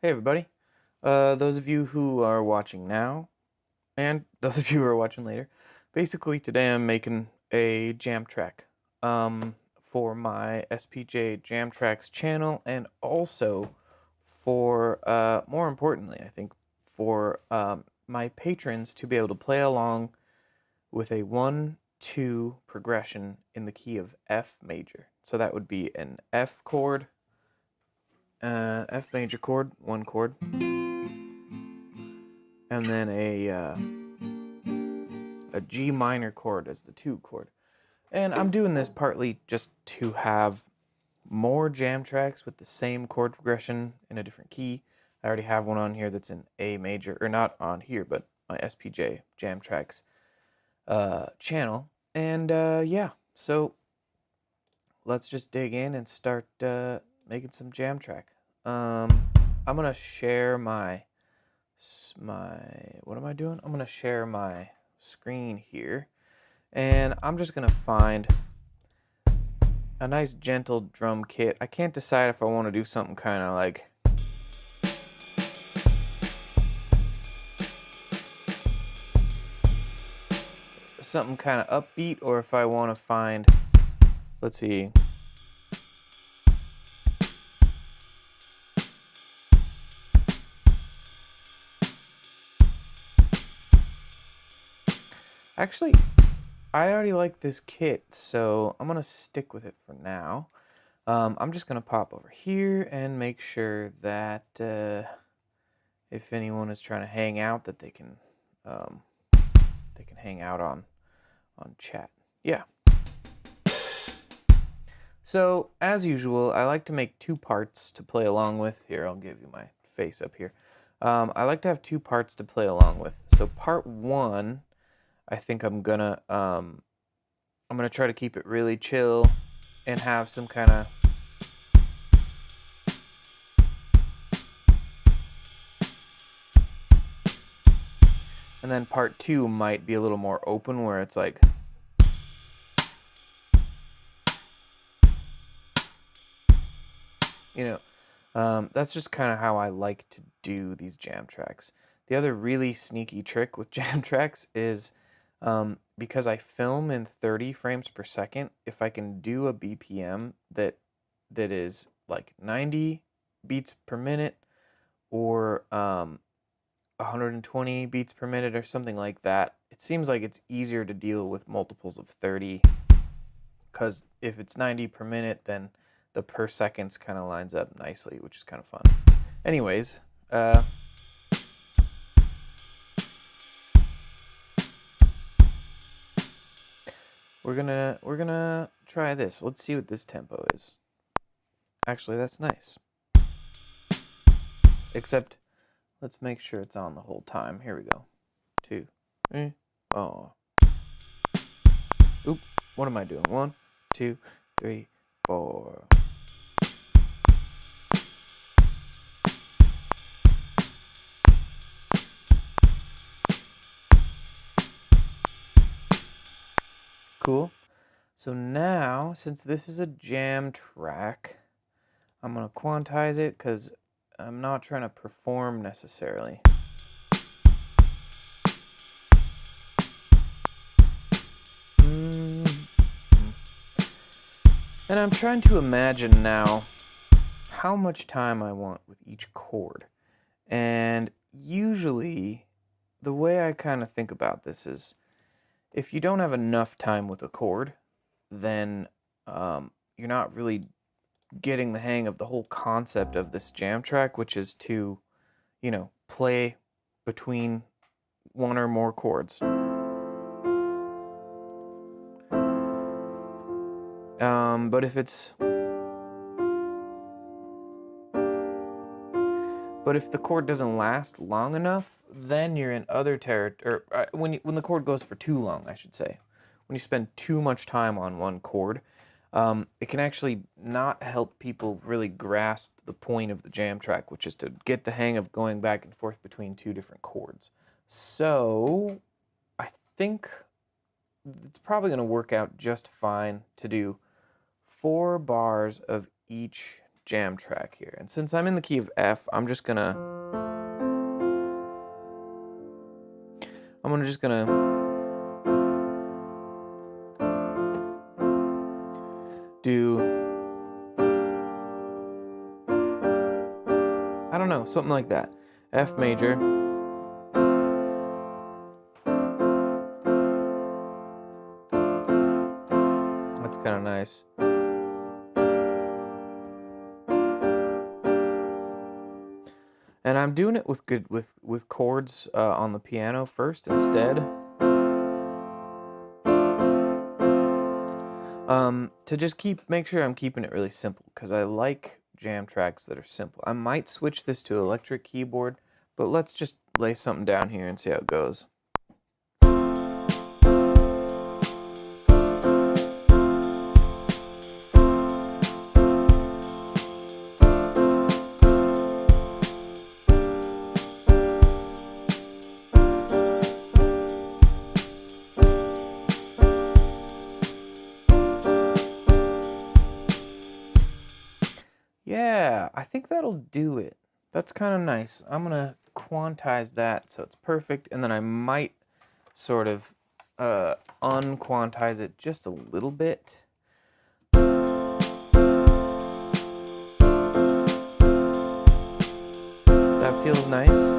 Hey everybody. Those of you who are watching now, and those of you who are watching later, basically today I'm making a jam track for my SPJ Jam Tracks channel, and also for, more importantly, I think, for my patrons to be able to play along with a 1-2 progression in the key of F major. So that would be an F chord, F major chord, one chord, and then a G minor chord as the 2 chord. And I'm doing this partly just to have more jam tracks with the same chord progression in a different key. I already have one on here that's in A major, or not on here, but my SPJ Jam Tracks channel. And yeah, so let's just dig in and start making some jam track. I'm gonna share my what am I doing? I'm gonna share my screen here, and I'm just gonna find a nice gentle drum kit. I can't decide if I want to do something kind of like upbeat, or if I want to find, let's see, actually I already like this kit, so I'm gonna stick with it for now. I'm just gonna pop over here and make sure that if anyone is trying to hang out, that they can hang out on chat. Yeah. So as usual, I like to make 2 parts to play along with. Here, I'll give you my face up here. I like to have 2 parts to play along with. So part 1, I think I'm gonna try to keep it really chill and have some kind of and then part 2 might be a little more open, where it's like, that's just kind of how I like to do these jam tracks. The other really sneaky trick with jam tracks is, because I film in 30 frames per second, if I can do a BPM that is like 90 beats per minute, or 120 beats per minute or something like that, it seems like it's easier to deal with multiples of 30, because if it's 90 per minute, then the per seconds kind of lines up nicely, which is kind of fun. Anyways, we're gonna try this. Let's see what this tempo is. Actually, that's nice. Except, let's make sure it's on the whole time. Here we go. 2, 3, oh. Oop, what am I doing? 1, 2, 3, 4. Cool. So now, since this is a jam track, I'm going to quantize it because I'm not trying to perform necessarily. And I'm trying to imagine now how much time I want with each chord. And usually, the way I kind of think about this is, if you don't have enough time with a chord, then you're not really getting the hang of the whole concept of this jam track, which is to, play between 1 or more chords. But if the chord doesn't last long enough, then you're in other territory. Or when the chord goes for too long, I should say, when you spend too much time on one chord, it can actually not help people really grasp the point of the jam track, which is to get the hang of going back and forth between 2 different chords. So I think it's probably going to work out just fine to do 4 bars of each jam track here. And since I'm in the key of F, I'm just gonna do, I don't know, something like that. F major. That's kind of nice. And I'm doing it with chords on the piano first instead. To just make sure I'm keeping it really simple, because I like jam tracks that are simple. I might switch this to electric keyboard, but let's just lay something down here and see how it goes. Yeah, I think that'll do it. That's kind of nice. I'm gonna quantize that so it's perfect, and then I might sort of unquantize it just a little bit. That feels nice.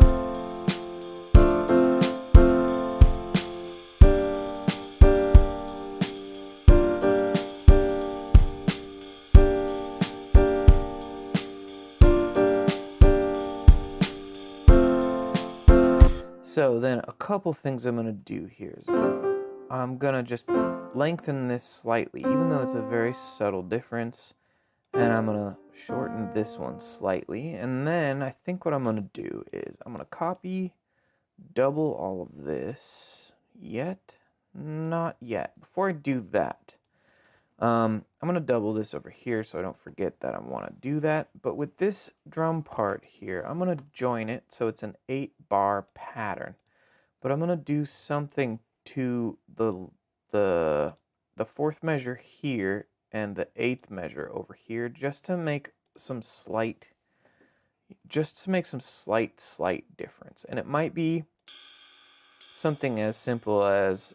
So then a couple things I'm going to do here is I'm going to just lengthen this slightly, even though it's a very subtle difference. And I'm going to shorten this one slightly. And then I think what I'm going to do is I'm going to copy, double all of this. Not yet. Before I do that, I'm going to double this over here so I don't forget that I want to do that. But with this drum part here, I'm going to join it so it's an 8-bar pattern. But I'm going to do something to the 4th measure here and the 8th measure over here just to make some slight difference. And it might be something as simple as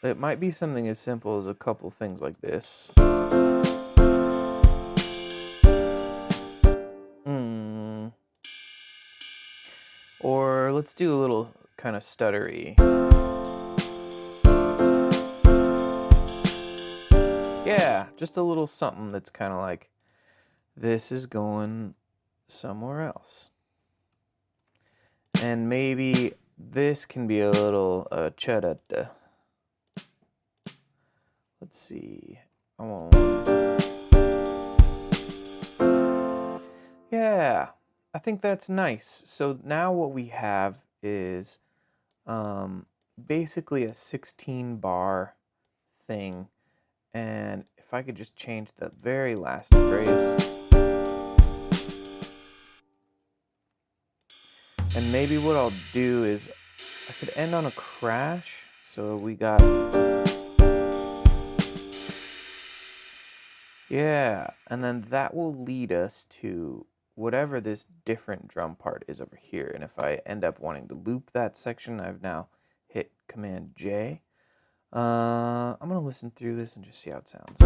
it might be something as simple as a couple things like this. Or let's do a little kind of stuttery. Yeah, just a little something that's kind of like, this is going somewhere else. And maybe this can be a little cha-da-da. Let's see. Yeah, I think that's nice. So now what we have is basically a 16-bar thing. And if I could just change the very last phrase. And maybe what I'll do is I could end on a crash. So we got... Yeah, and then that will lead us to whatever this different drum part is over here. And if I end up wanting to loop that section, I've now hit Command J. I'm going to listen through this and just see how it sounds.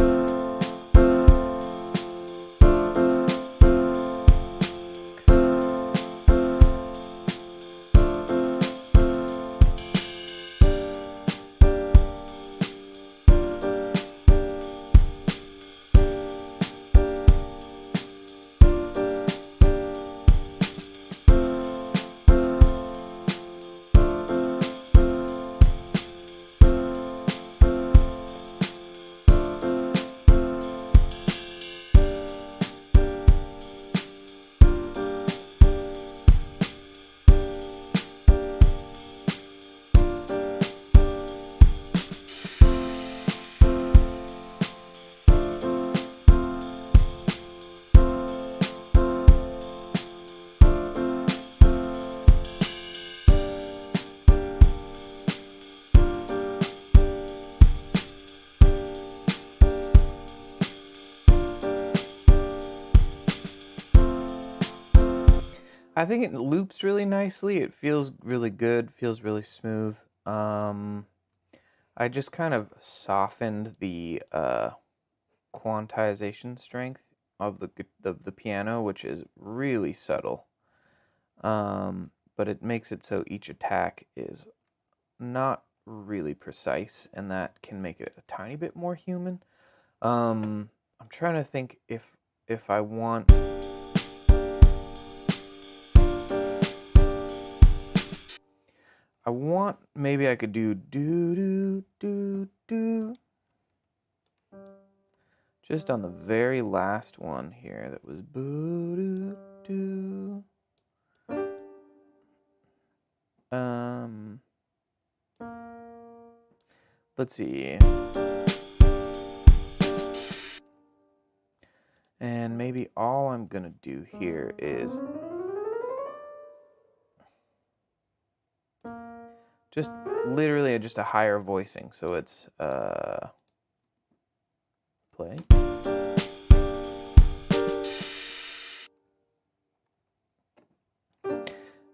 I think it loops really nicely. It feels really good, feels really smooth. I just kind of softened the quantization strength of the piano, which is really subtle. But it makes it so each attack is not really precise, and that can make it a tiny bit more human. I'm trying to think if I want. Maybe I could do do do do just on the very last one here that was boo doo doo. Let's see. And maybe all I'm gonna do here is just literally just a higher voicing, so it's play.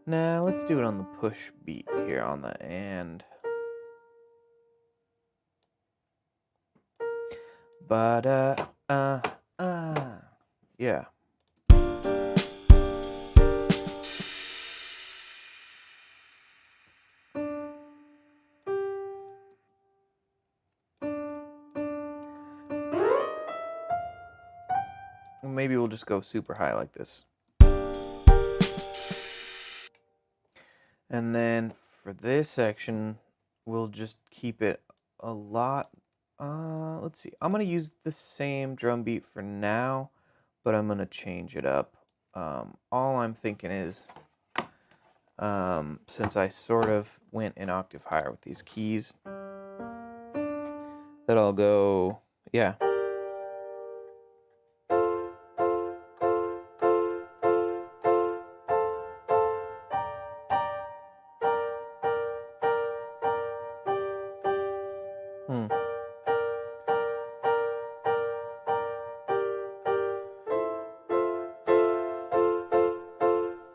Now let's do it on the push beat here on the and. Yeah. Maybe we'll just go super high like this. And then for this section, we'll just keep it a lot. Let's see. I'm going to use the same drum beat for now, but I'm going to change it up. All I'm thinking is, since I sort of went an octave higher with these keys, that I'll go, yeah.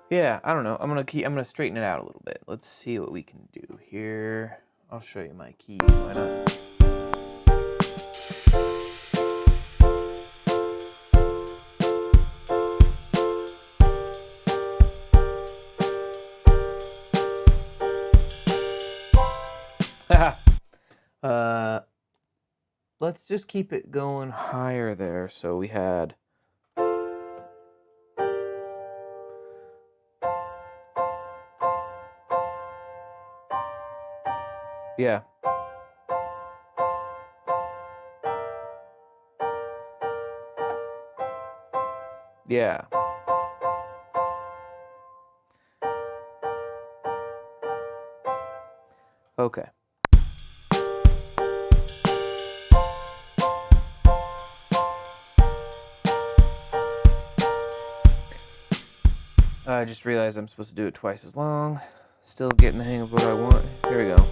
Yeah, I don't know. I'm gonna straighten it out a little bit. Let's see what we can do here. I'll show you my keys. Why not? Let's just keep it going higher there. So we had. Yeah. Yeah. Okay. I just realized I'm supposed to do it twice as long. Still getting the hang of what I want. Here we go.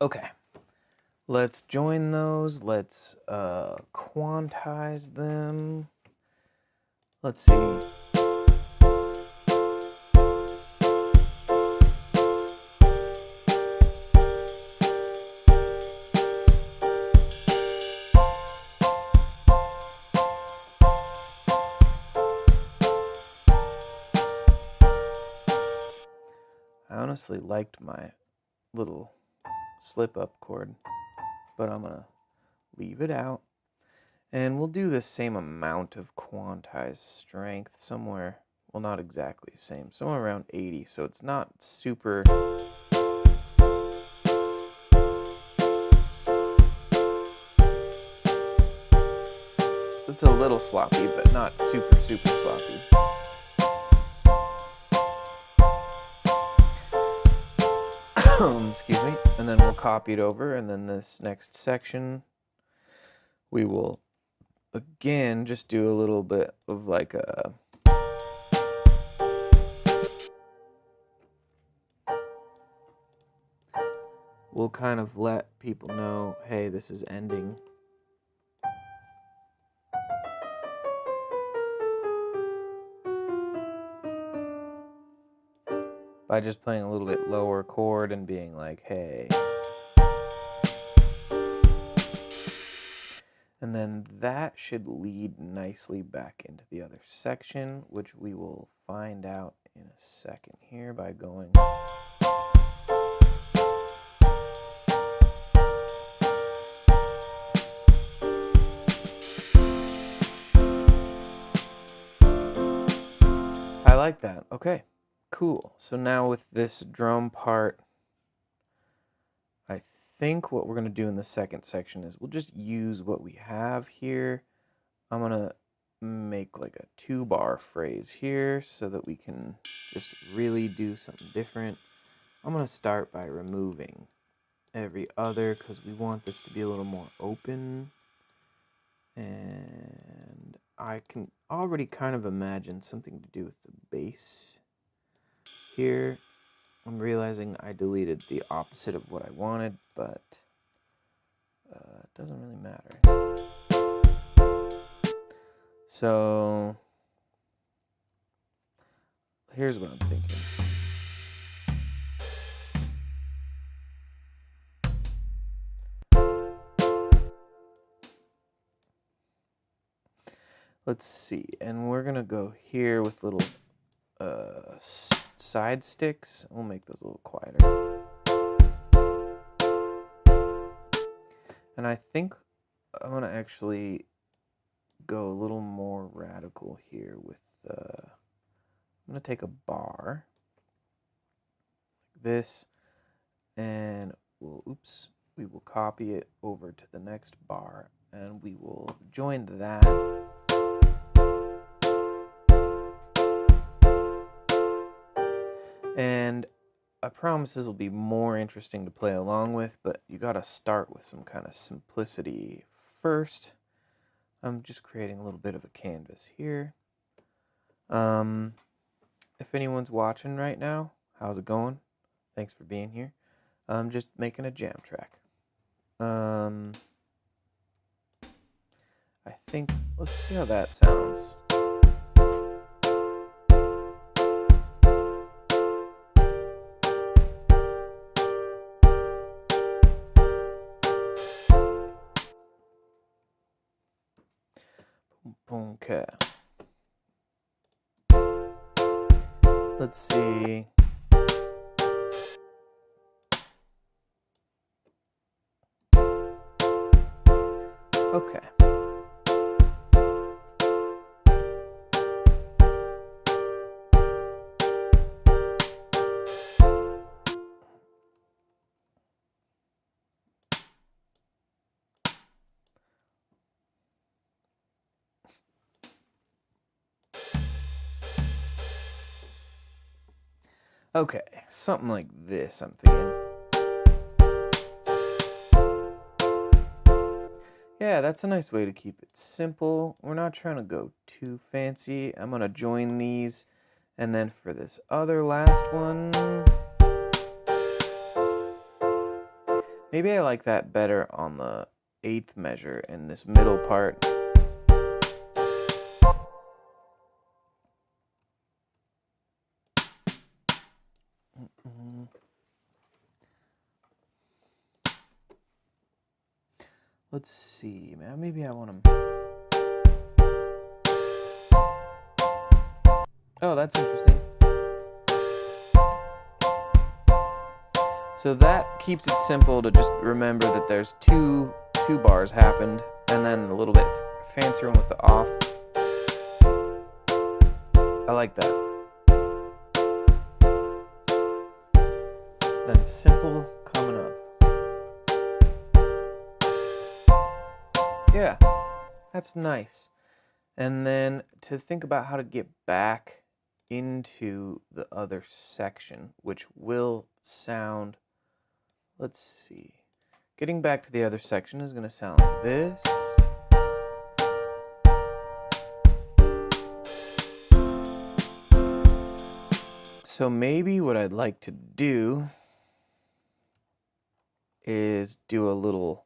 Okay. Let's join those. Let's quantize them. Let's see. I honestly liked my little slip up chord, but I'm gonna leave it out. And we'll do the same amount of quantized strength somewhere, well, not exactly the same, somewhere around 80, so it's not super. It's a little sloppy, but not super, super sloppy. Excuse me. And then we'll copy it over, and then this next section, we will again just do a little bit of like a. will kind of let people know, hey, this is ending. By just playing a little bit lower chord and being like, hey. And then that should lead nicely back into the other section, which we will find out in a second here by going. I like that. Okay, cool. So now with this drum part, I think what we're going to do in the second section is we'll just use what we have here. I'm going to make like a 2-bar phrase here so that we can just really do something different. I'm going to start by removing every other because we want this to be a little more open. And I can already kind of imagine something to do with the bass here. I'm realizing I deleted the opposite of what I wanted, but it doesn't really matter. So here's what I'm thinking. Let's see, and we're gonna go here with little side sticks. We'll make those a little quieter. And I think I'm gonna actually go a little more radical here with I'm gonna take a bar like this, and we will copy it over to the next bar, and we will join that. And I promise this will be more interesting to play along with, but you gotta start with some kind of simplicity first. I'm just creating a little bit of a canvas here. If anyone's watching right now, how's it going? Thanks for being here. I'm just making a jam track. I think, let's see how that sounds. Okay. Let's see. Okay. Okay, something like this, I'm thinking. Yeah, that's a nice way to keep it simple. We're not trying to go too fancy. I'm gonna join these, and then for this other last one, maybe I like that better on the 8th measure in this middle part. Let's see, man. Maybe I want to. Oh, that's interesting. So that keeps it simple to just remember that there's two bars happened, and then a little bit fancier one with the off. I like that. Then simple coming up. Yeah, that's nice. And then to think about how to get back into the other section, which will sound, let's see. Getting back to the other section is going to sound like this. So maybe what I'd like to do is do a little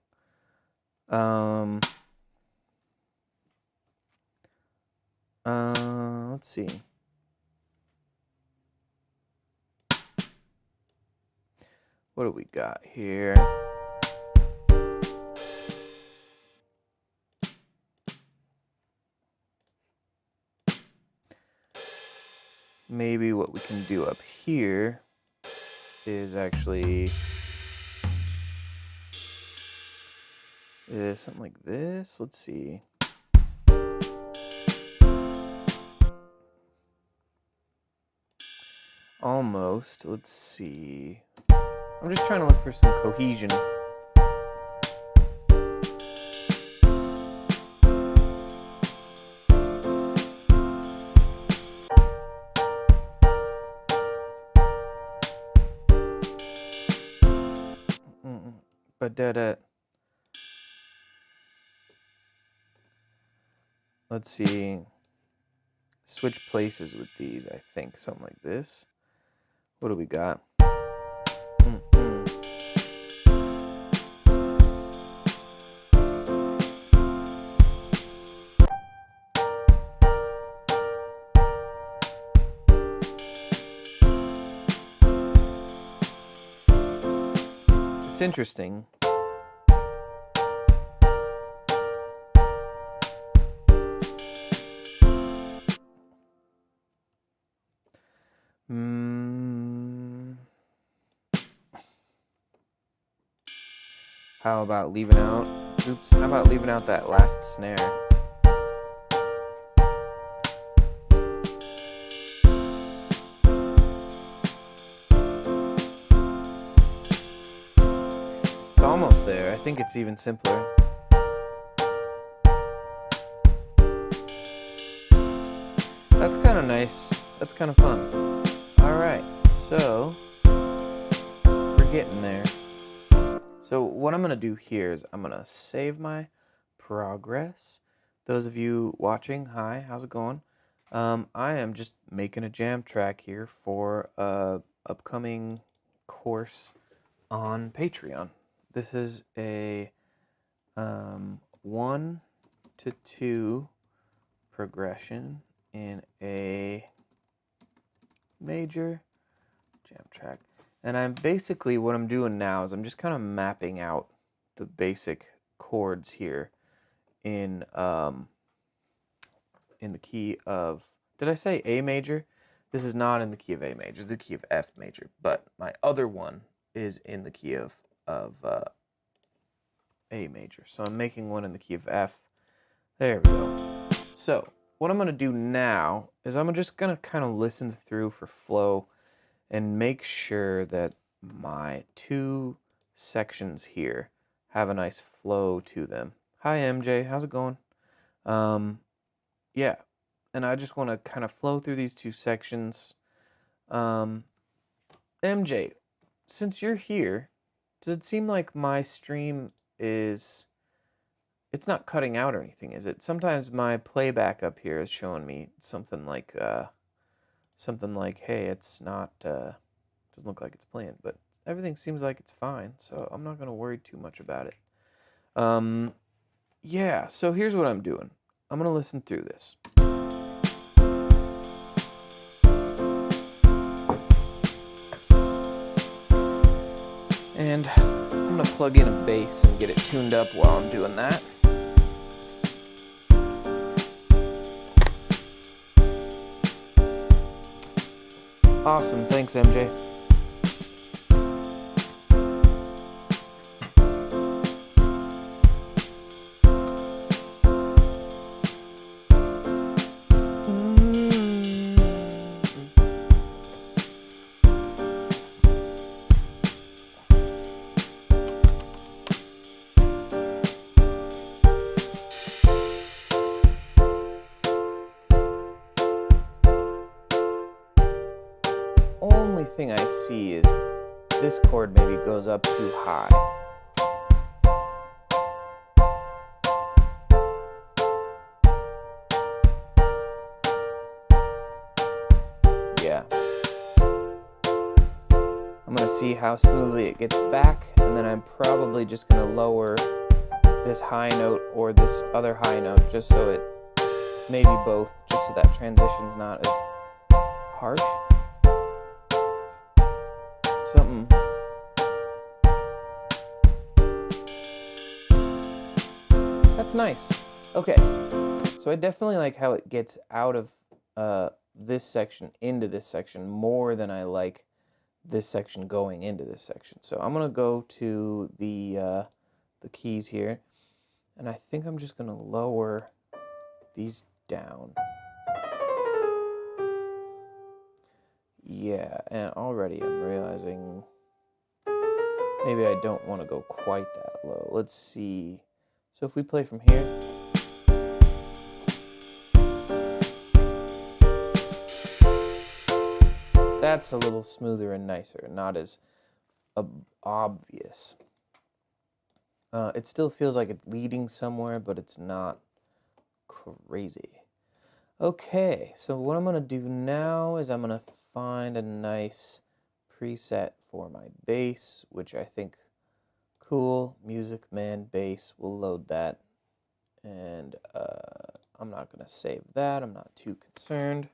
let's see. What do we got here? Maybe what we can do up here is actually something like this. Let's see. Almost. Let's see. I'm just trying to look for some cohesion. But let's see. Switch places with these, I think. Something like this. What do we got? It's interesting. How about leaving out that last snare? It's almost there. I think it's even simpler. That's kind of nice. That's kind of fun. Alright, so we're getting there. So what I'm going to do here is I'm going to save my progress. Those of you watching, hi, how's it going? I am just making a jam track here for a upcoming course on Patreon. This is a 1 to 2 progression in a major jam track. And I'm basically, what I'm doing now is I'm just kind of mapping out the basic chords here in the key of, did I say A major? This is not in the key of A major, it's the key of F major, but my other one is in the key of A major. So I'm making one in the key of F. There we go. So what I'm going to do now is I'm just going to kind of listen through for flow and make sure that my two sections here have a nice flow to them. Hi MJ, how's it going? Yeah, and I just want to kind of flow through these two sections. MJ, since you're here, does it seem like my stream is, it's not cutting out or anything, is it? Sometimes my playback up here is showing me something like, hey, it's not, doesn't look like it's playing, but everything seems like it's fine, so I'm not going to worry too much about it. Yeah, so here's what I'm doing. I'm going to listen through this. And I'm going to plug in a bass and get it tuned up while I'm doing that. Awesome, thanks MJ. Only thing I see is this chord maybe goes up too high. Yeah. I'm going to see how smoothly it gets back, and then I'm probably just going to lower this high note or this other high note just so it, maybe both, just so that transition's not as harsh. Something. That's nice. Okay, so I definitely like how it gets out of this section into this section more than I like this section going into this section. So I'm gonna go to the keys here, and I think I'm just gonna lower these down. Yeah, and already I'm realizing maybe I don't want to go quite that low. Let's see. So if we play from here, that's a little smoother and nicer, not as obvious. It still feels like it's leading somewhere, but it's not crazy. Okay, so what I'm gonna do now is I'm gonna find a nice preset for my bass, which I think, cool, Music Man bass, we'll load that. And I'm not gonna save that, I'm not too concerned.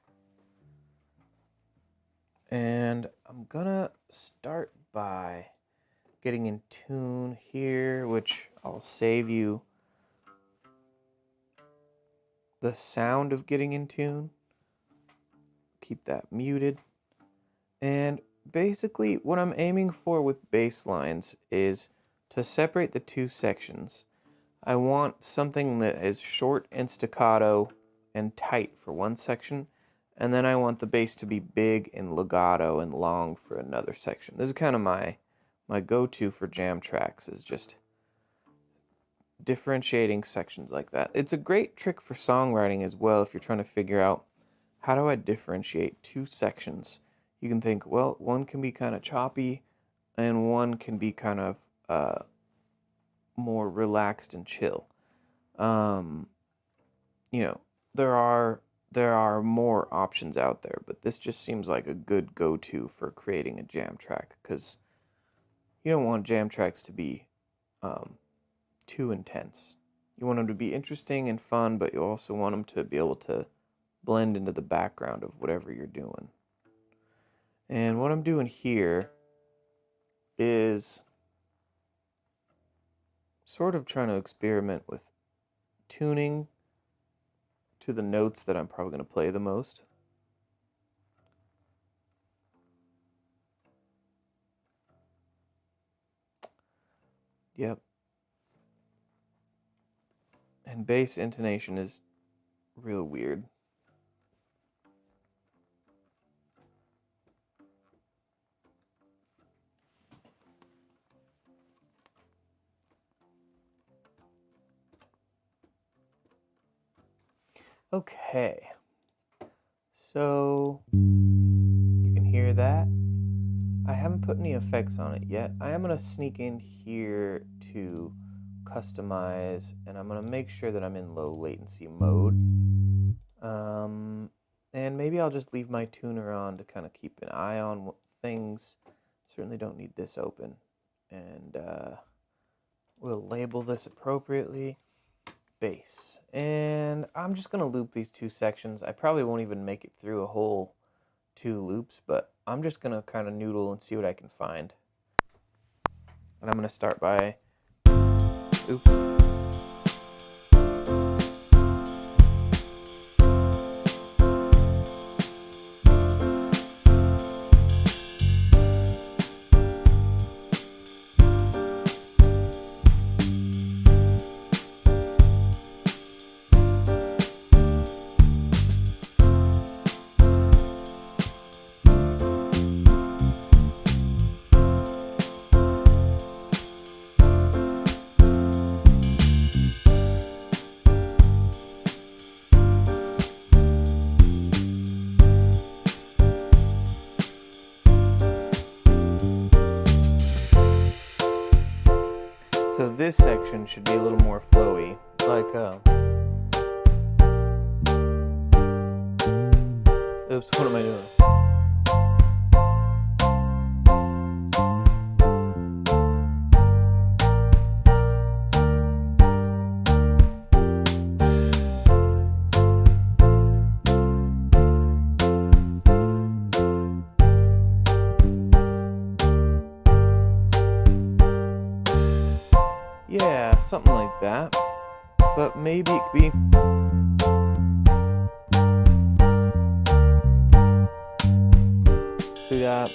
And I'm gonna start by getting in tune here, which I'll save you the sound of getting in tune. Keep that muted. And basically what I'm aiming for with bass lines is to separate the two sections. I want something that is short and staccato and tight for one section, and then I want the bass to be big and legato and long for another section. This is kind of my go-to for jam tracks, is just differentiating sections like that. It's a great trick for songwriting as well if you're trying to figure out, how do I differentiate two sections? You can think, well, one can be kind of choppy and one can be kind of more relaxed and chill. You know, there are more options out there, but this just seems like a good go-to for creating a jam track, because you don't want jam tracks to be too intense. You want them to be interesting and fun, but you also want them to be able to blend into the background of whatever you're doing. And what I'm doing here is sort of trying to experiment with tuning to the notes that I'm probably going to play the most. Yep. And bass intonation is real weird. Okay, so you can hear that. I haven't put any effects on it yet. I am going to sneak in here to customize, and I'm going to make sure that I'm in low latency mode. And maybe I'll just leave my tuner on to kind of keep an eye on things. Certainly don't need this open. And we'll label this appropriately. Bass. And I'm just going to loop these two sections. I probably won't even make it through a whole 2 loops, but I'm just going to kind of noodle and see what I can find. And I'm going to start by, oops. So this section should be a little more flowy, like oops, what am I doing? something like that, but maybe it could be do that.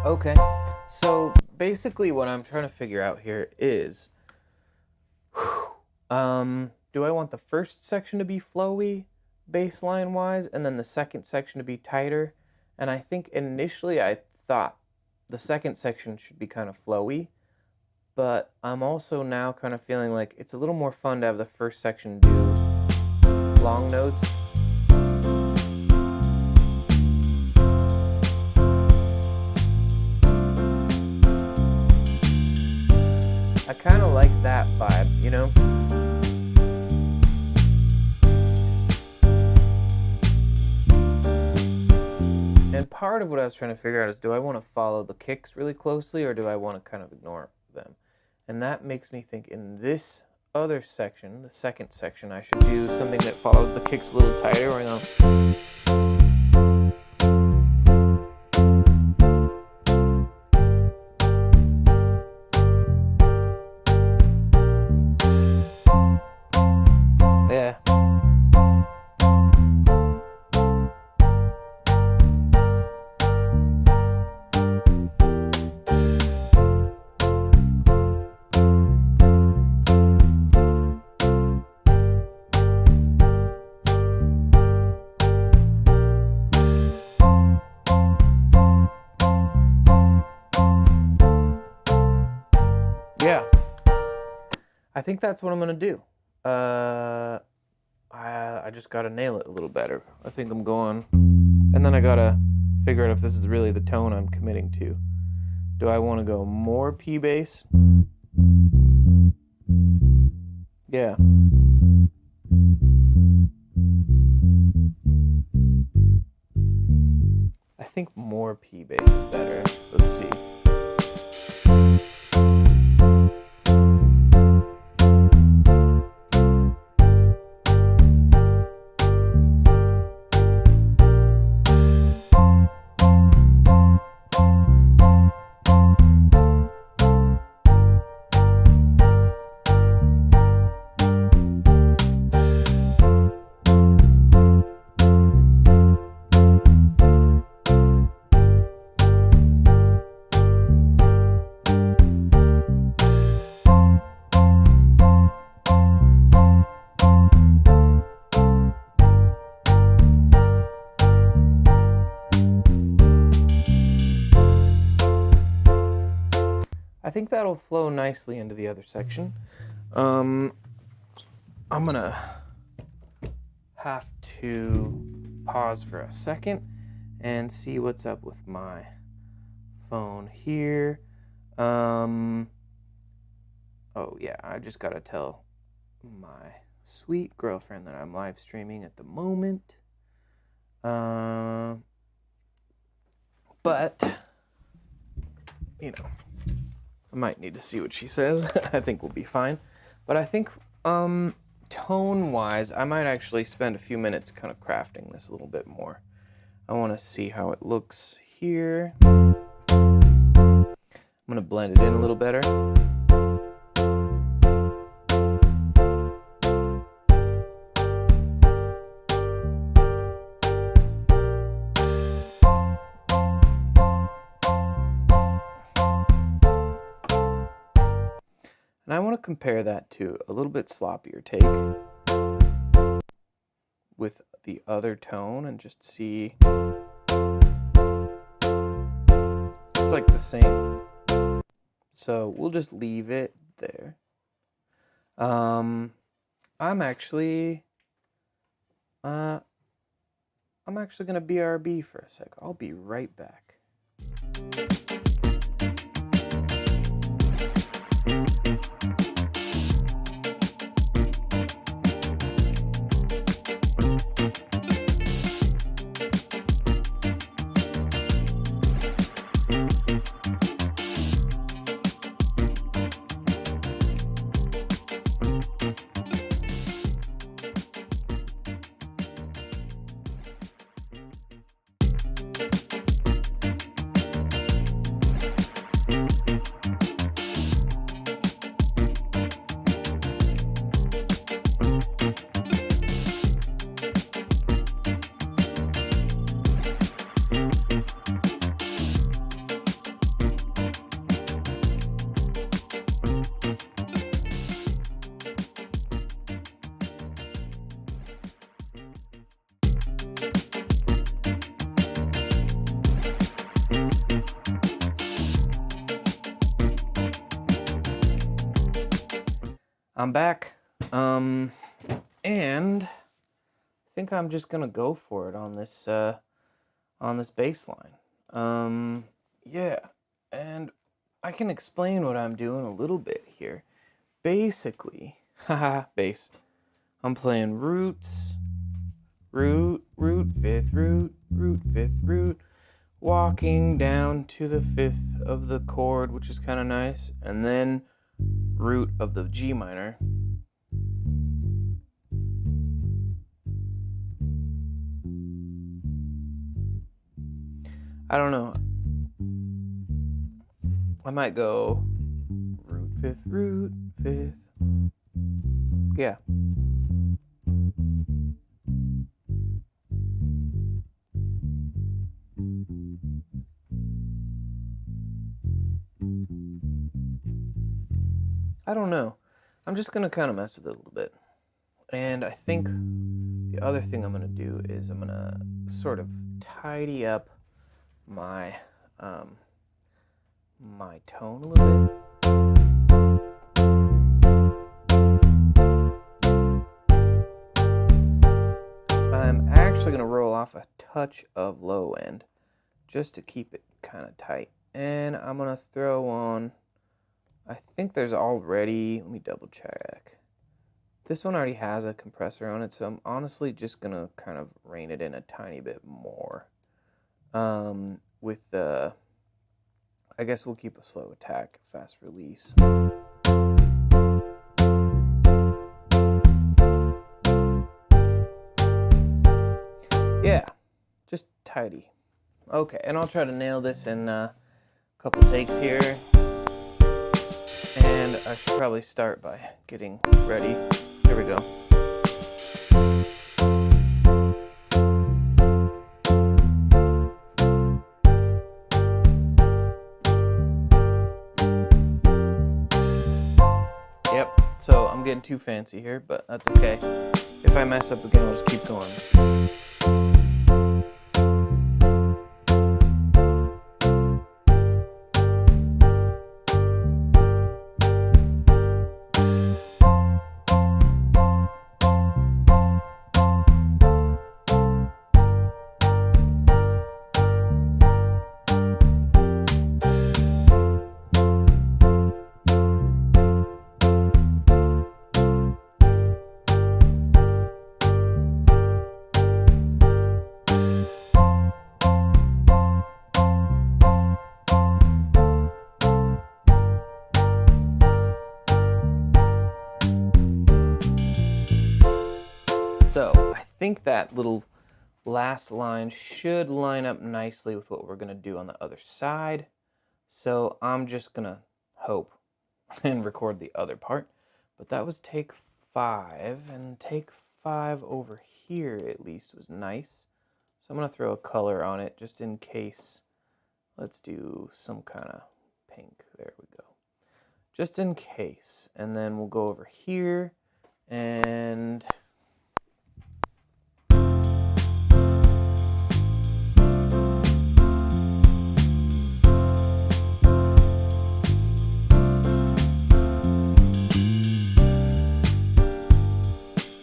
Okay, so basically what I'm trying to figure out here is, do I want the first section to be flowy, baseline wise, and then the second section to be tighter? And I think initially I thought the second section should be kind of flowy, but I'm also now kind of feeling like it's a little more fun to have the first section do long notes. I kind of like that vibe, you know? And part of what I was trying to figure out is, do I want to follow the kicks really closely, or do I want to kind of ignore them? And that makes me think in this other section, the second section, I should do something that follows the kicks a little tighter, or no. Yeah, I think that's what I'm gonna do. I just gotta nail it a little better. I think I'm going, and then I gotta figure out if this is really the tone I'm committing to. Do I want to go more P bass? Yeah. I think more P bass is better. Let's see. I think that'll flow nicely into the other section. I'm gonna have to pause for a second and see what's up with my phone here. Oh yeah, I just gotta tell my sweet girlfriend that I'm live streaming at the moment. But you know, I might need to see what she says. I think we'll be fine. But I think tone-wise, I might actually spend a few minutes kind of crafting this a little bit more. I want to see how it looks here. I'm going to blend it in a little better. And I want to compare that to a little bit sloppier take with the other tone and just see. It's like the same. So we'll just leave it there. I'm actually gonna BRB for a sec. I'll be right back. I'm back, and I think I'm just gonna go for it on this bass line. Yeah, and I can explain what I'm doing a little bit here. Basically, haha, bass. I'm playing roots, root, root, fifth, root, root, fifth, root, walking down to the fifth of the chord, which is kind of nice, and then root of the G minor. I don't know. I might go root, fifth, root, fifth. Yeah. I don't know. I'm just gonna kind of mess with it a little bit. And I think the other thing I'm gonna do is I'm gonna sort of tidy up my my tone a little bit. And I'm actually gonna roll off a touch of low end just to keep it kind of tight. And I'm gonna throw on, I think there's already, let me double check. This one already has a compressor on it, so I'm honestly just gonna kind of rein it in a tiny bit more. With the, I guess we'll keep a slow attack, fast release. Yeah, just tidy. Okay, and I'll try to nail this in a couple takes here. And I should probably start by getting ready. Here we go. Yep, so I'm getting too fancy here, but that's okay. If I mess up again, I'll just keep going. So I think that little last line should line up nicely with what we're going to do on the other side. So I'm just going to hope and record the other part. But that was take 5, and take 5 over here at least was nice. So I'm going to throw a color on it just in case. Let's do some kind of pink. There we go. just in case. And then we'll go over here and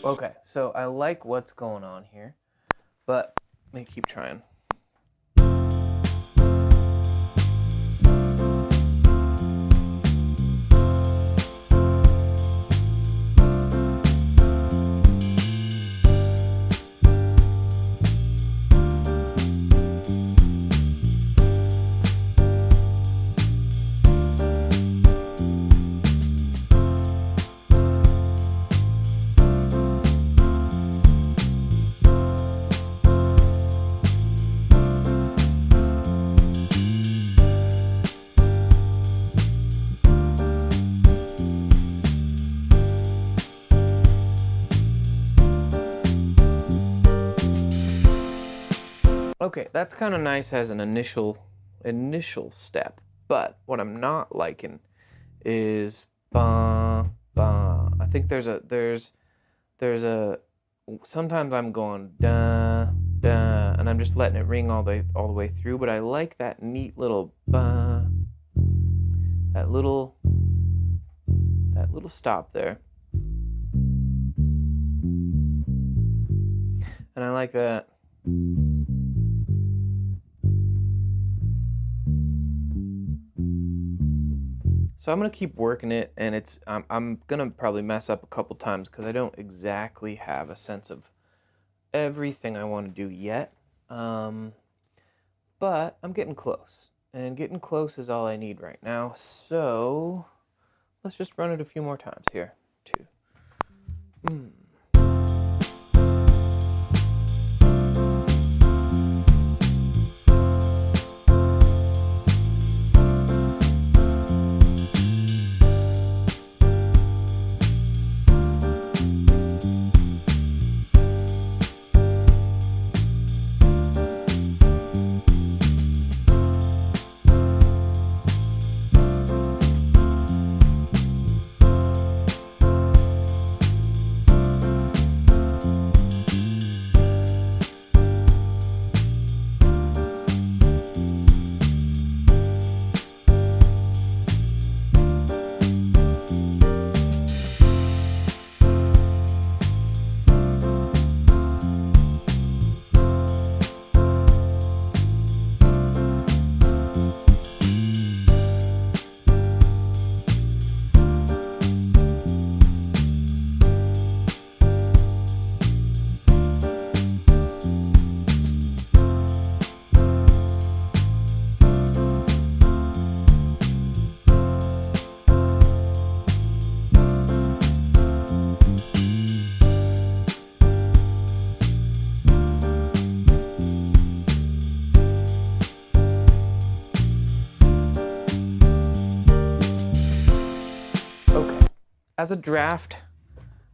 okay, so I like what's going on here, but let me keep trying. Okay, that's kind of nice as an initial step, but what I'm not liking is ba ba. I think there's a sometimes I'm going da da and I'm just letting it ring all the way through, but I like that neat little ba, that little stop there. And I like that. So I'm gonna keep working it, and I'm gonna probably mess up a couple times because I don't exactly have a sense of everything I want to do yet. But I'm getting close, and getting close is all I need right now. So let's just run it a few more times here. 2. As a draft,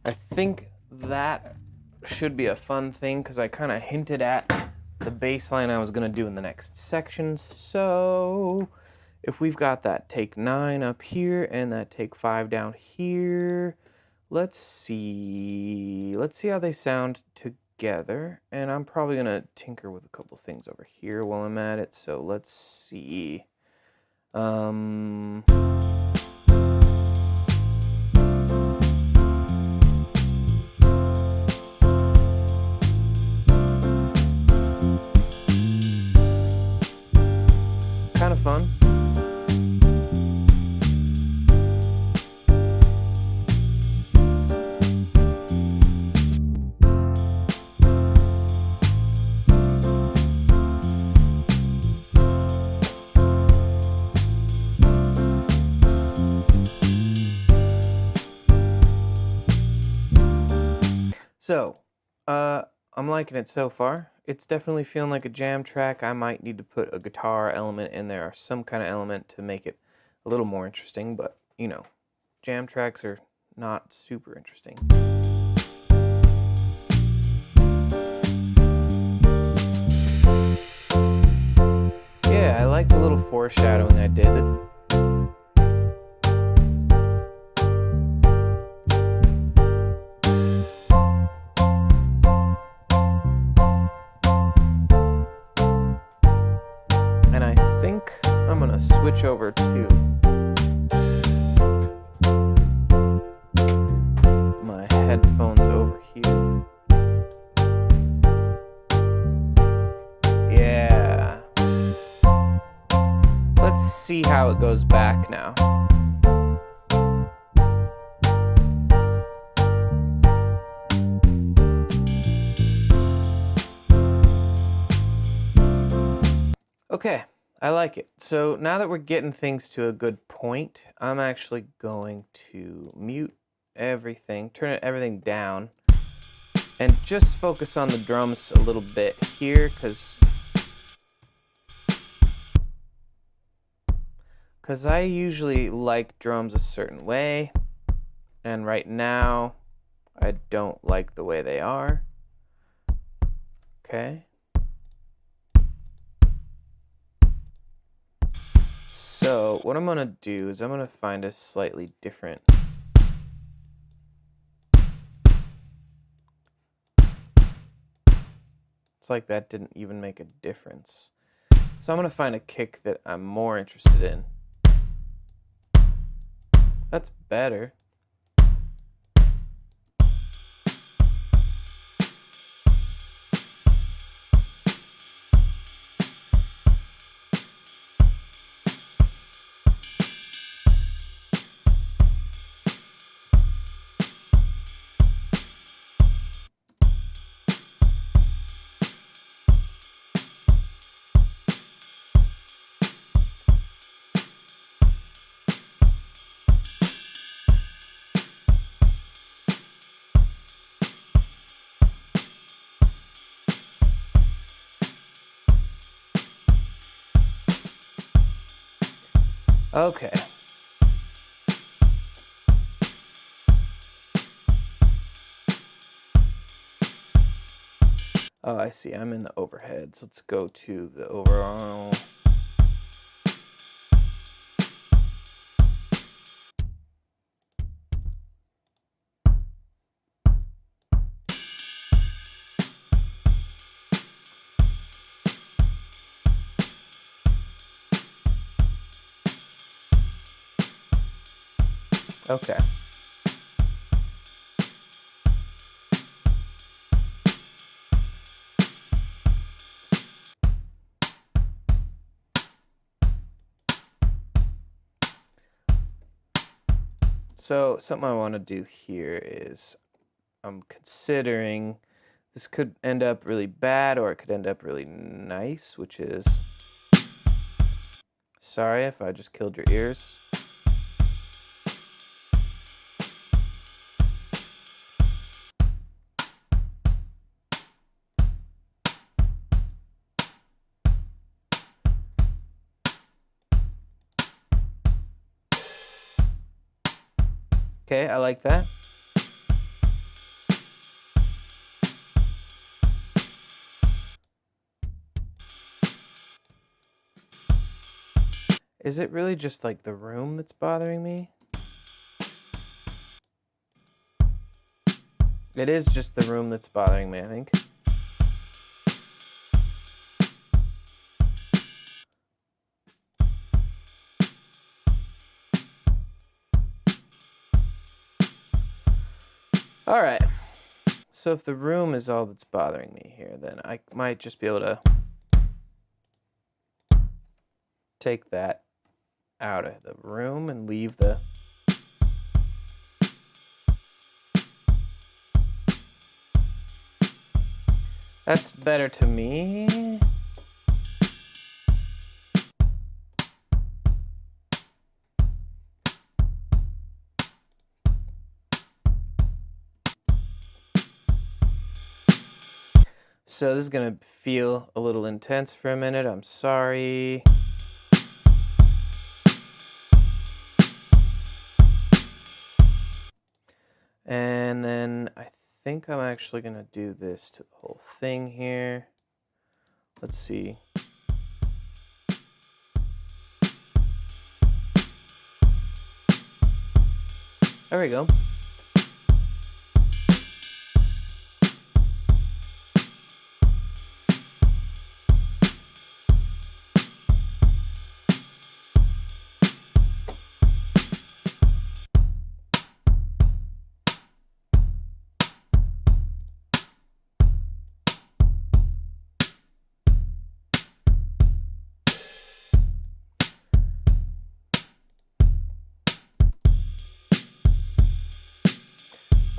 I think that should be a fun thing because I kind of hinted at the bass line I was going to do in the next sections. So if we've got that take 9 up here and that take 5 down here, let's see how they sound together. And I'm probably going to tinker with a couple things over here while I'm at it. So let's see. Kind of fun. So, I'm liking it so far. It's definitely feeling like a jam track. I might need to put a guitar element in there or some kind of element to make it a little more interesting, but, you know, jam tracks are not super interesting. Yeah, I like the little foreshadowing I did. switch over to my headphones over here. Yeah. Let's see how it goes back now. Okay, I like it. So now that we're getting things to a good point, I'm actually going to mute everything, turn everything down, and just focus on the drums a little bit here, because I usually like drums a certain way, and right now I don't like the way they are. Okay. So what I'm gonna do is I'm gonna find a slightly different It's like that didn't even make a difference. So I'm gonna find a kick that I'm more interested in. That's better. Okay. Oh, I see. I'm in the overheads. Let's go to the overall. Okay. So something I want to do here is I'm considering this could end up really bad or it could end up really nice, which is, sorry if I just killed your ears. Okay, I like that. Is it really just like the room that's bothering me? It is just the room that's bothering me, I think. All right. So if the room is all that's bothering me here, then I might just be able to take that out of the room and leave the That's better to me. So this is gonna feel a little intense for a minute. I'm sorry. And then I think I'm actually gonna do this to the whole thing here. Let's see. There we go.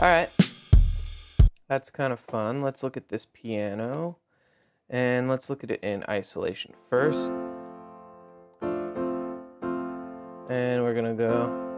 Alright. That's kind of fun. Let's look at this piano. And let's look at it in isolation first. And we're gonna go.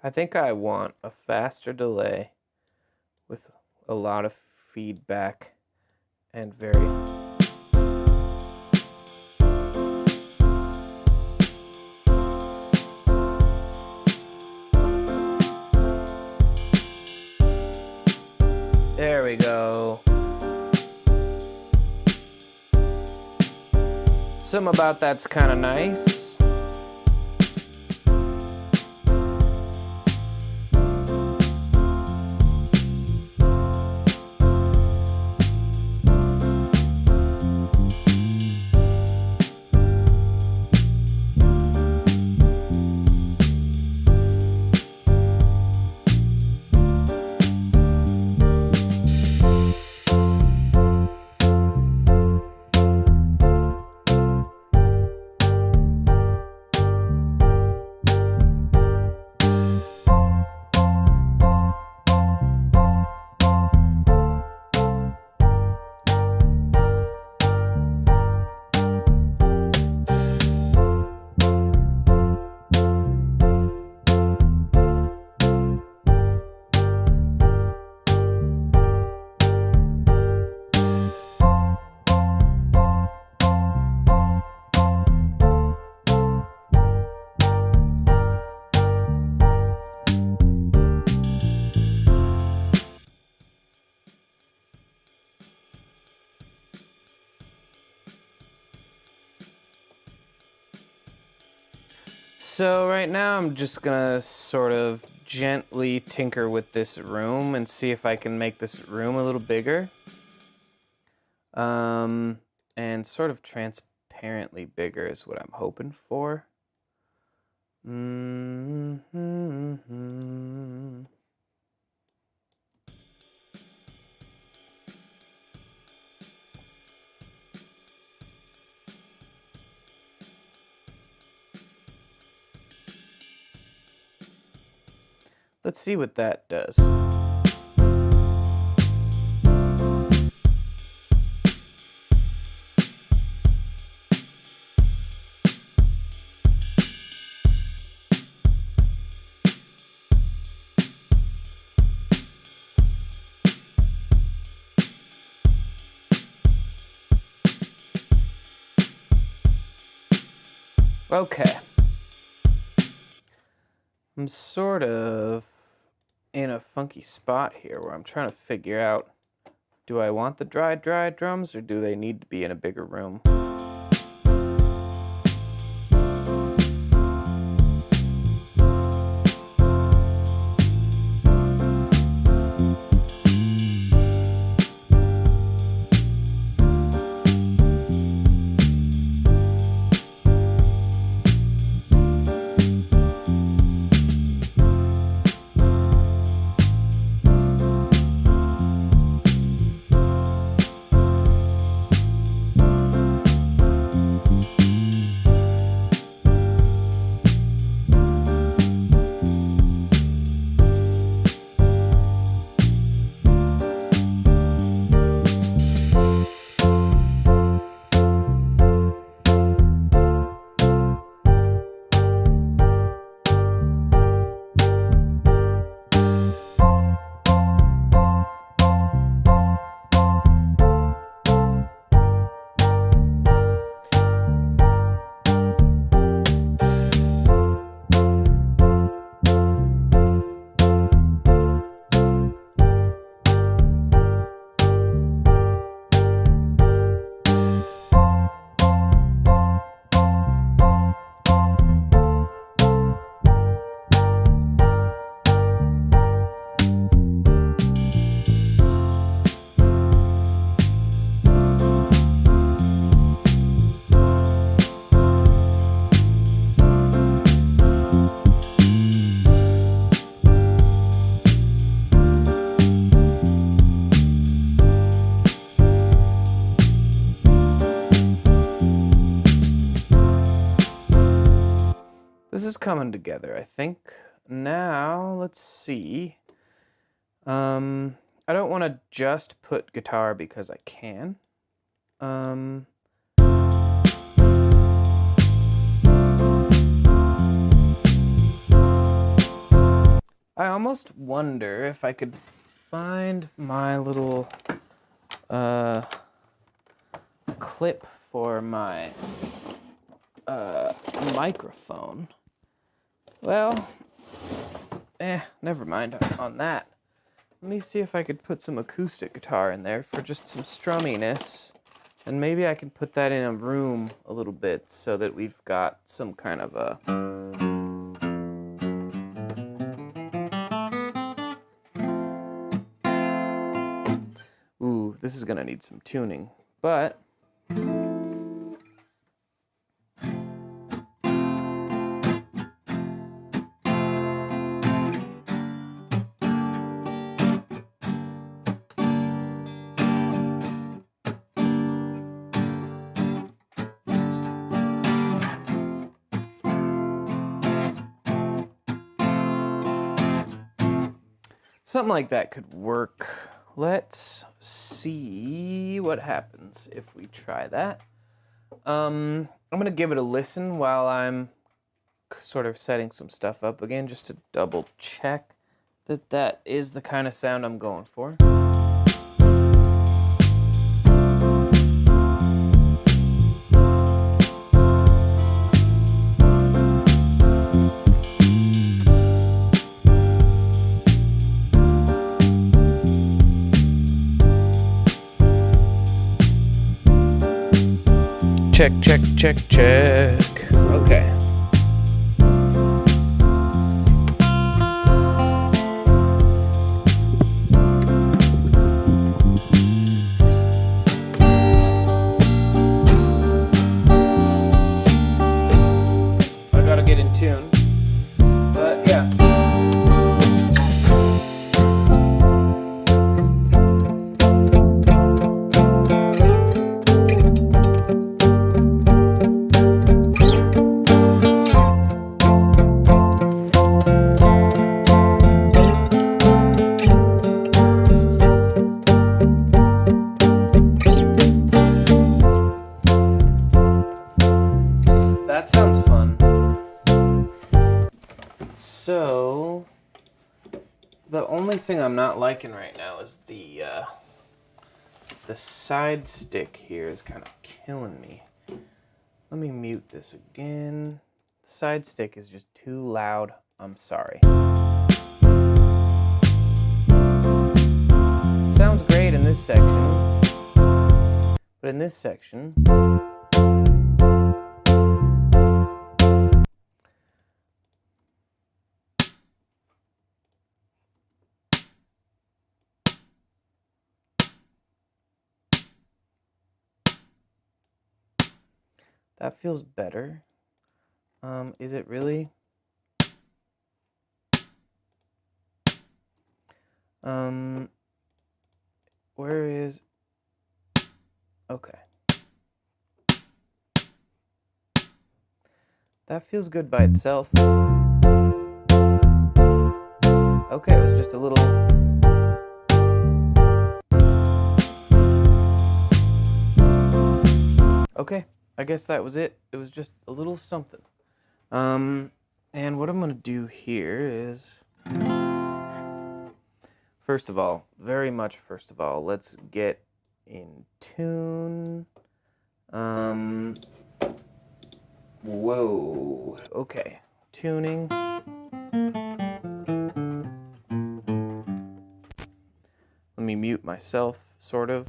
I think I want a faster delay with a lot of feedback and very... There we go. Something about that's kind of nice. So right now I'm just gonna sort of gently tinker with this room and see if I can make this room a little bigger. And sort of transparently bigger is what I'm hoping for. Let's see what that does. Okay. I'm sort of in a funky spot here where I'm trying to figure out, do I want the dry drums or do they need to be in a bigger room? coming together, I think. Now, let's see. I don't want to just put guitar because I can. I almost wonder if I could find my little clip for my microphone. Well, never mind on that. Let me see if I could put some acoustic guitar in there for just some strumminess. And maybe I can put that in a room a little bit so that we've got some kind of a... Ooh, this is gonna need some tuning, but... something like that could work. Let's see what happens if we try that. I'm gonna give it a listen while I'm sort of setting some stuff up again, just to double check that that is the kind of sound I'm going for. Check, check, check, check. Okay. I gotta get in tune. But yeah. That sounds fun. So, the only thing I'm not liking right now is the side stick here is kind of killing me. Let me mute this again. The side stick is just too loud. I'm sorry. Sounds great in this section, but in this section, that feels better. Is it really? Where is... Okay. That feels good by itself. Okay, it was just a little... Okay, I guess that was it. It was just a little something. And what I'm gonna do here is... First of all, let's get in tune. Whoa. Okay. Tuning. Let me mute myself, sort of.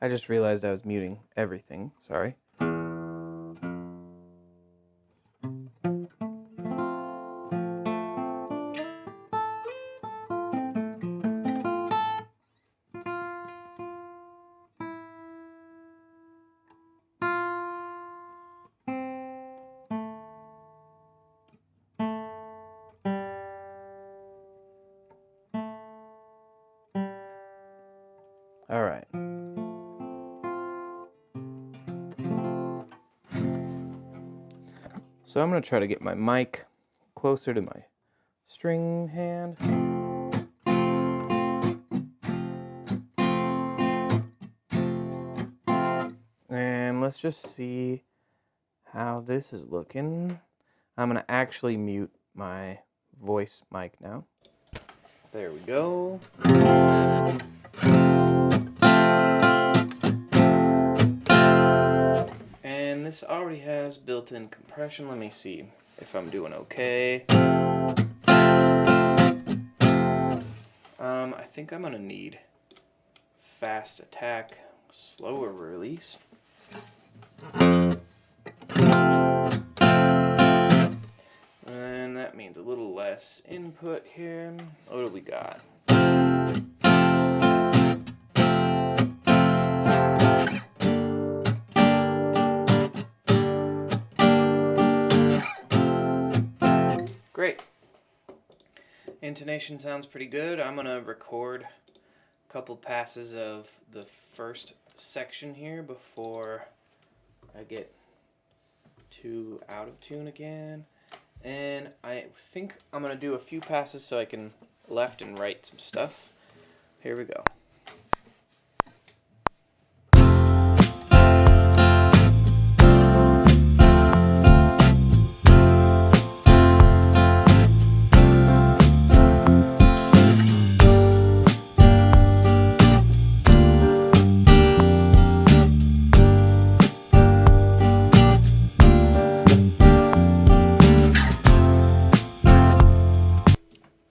I just realized I was muting everything. Sorry. All right. So I'm going to try to get my mic closer to my string hand. And let's just see how this is looking. I'm going to actually mute my voice mic now. There we go. And this already has built-in compression. Let me see if I'm doing okay. I think I'm gonna need fast attack, slower release. And that means a little less input here. What do we got? Great. Intonation sounds pretty good. I'm going to record a couple passes of the first section here before I get too out of tune again. And I think I'm going to do a few passes so I can left and right some stuff. Here we go.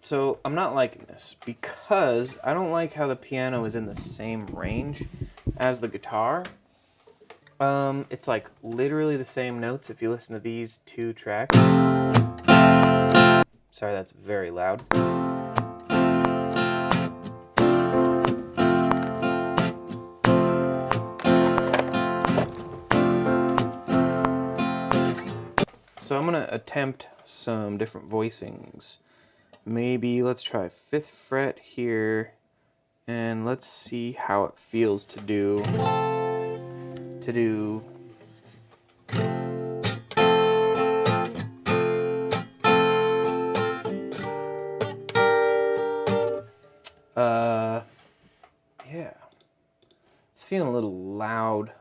So I'm not liking this because I don't like how the piano is in the same range as the guitar. It's like literally the same notes if you listen to these two tracks. Sorry, that's very loud. So I'm gonna attempt some different voicings. Maybe let's try 5th fret here, and let's see how it feels to do yeah. It's feeling a little loud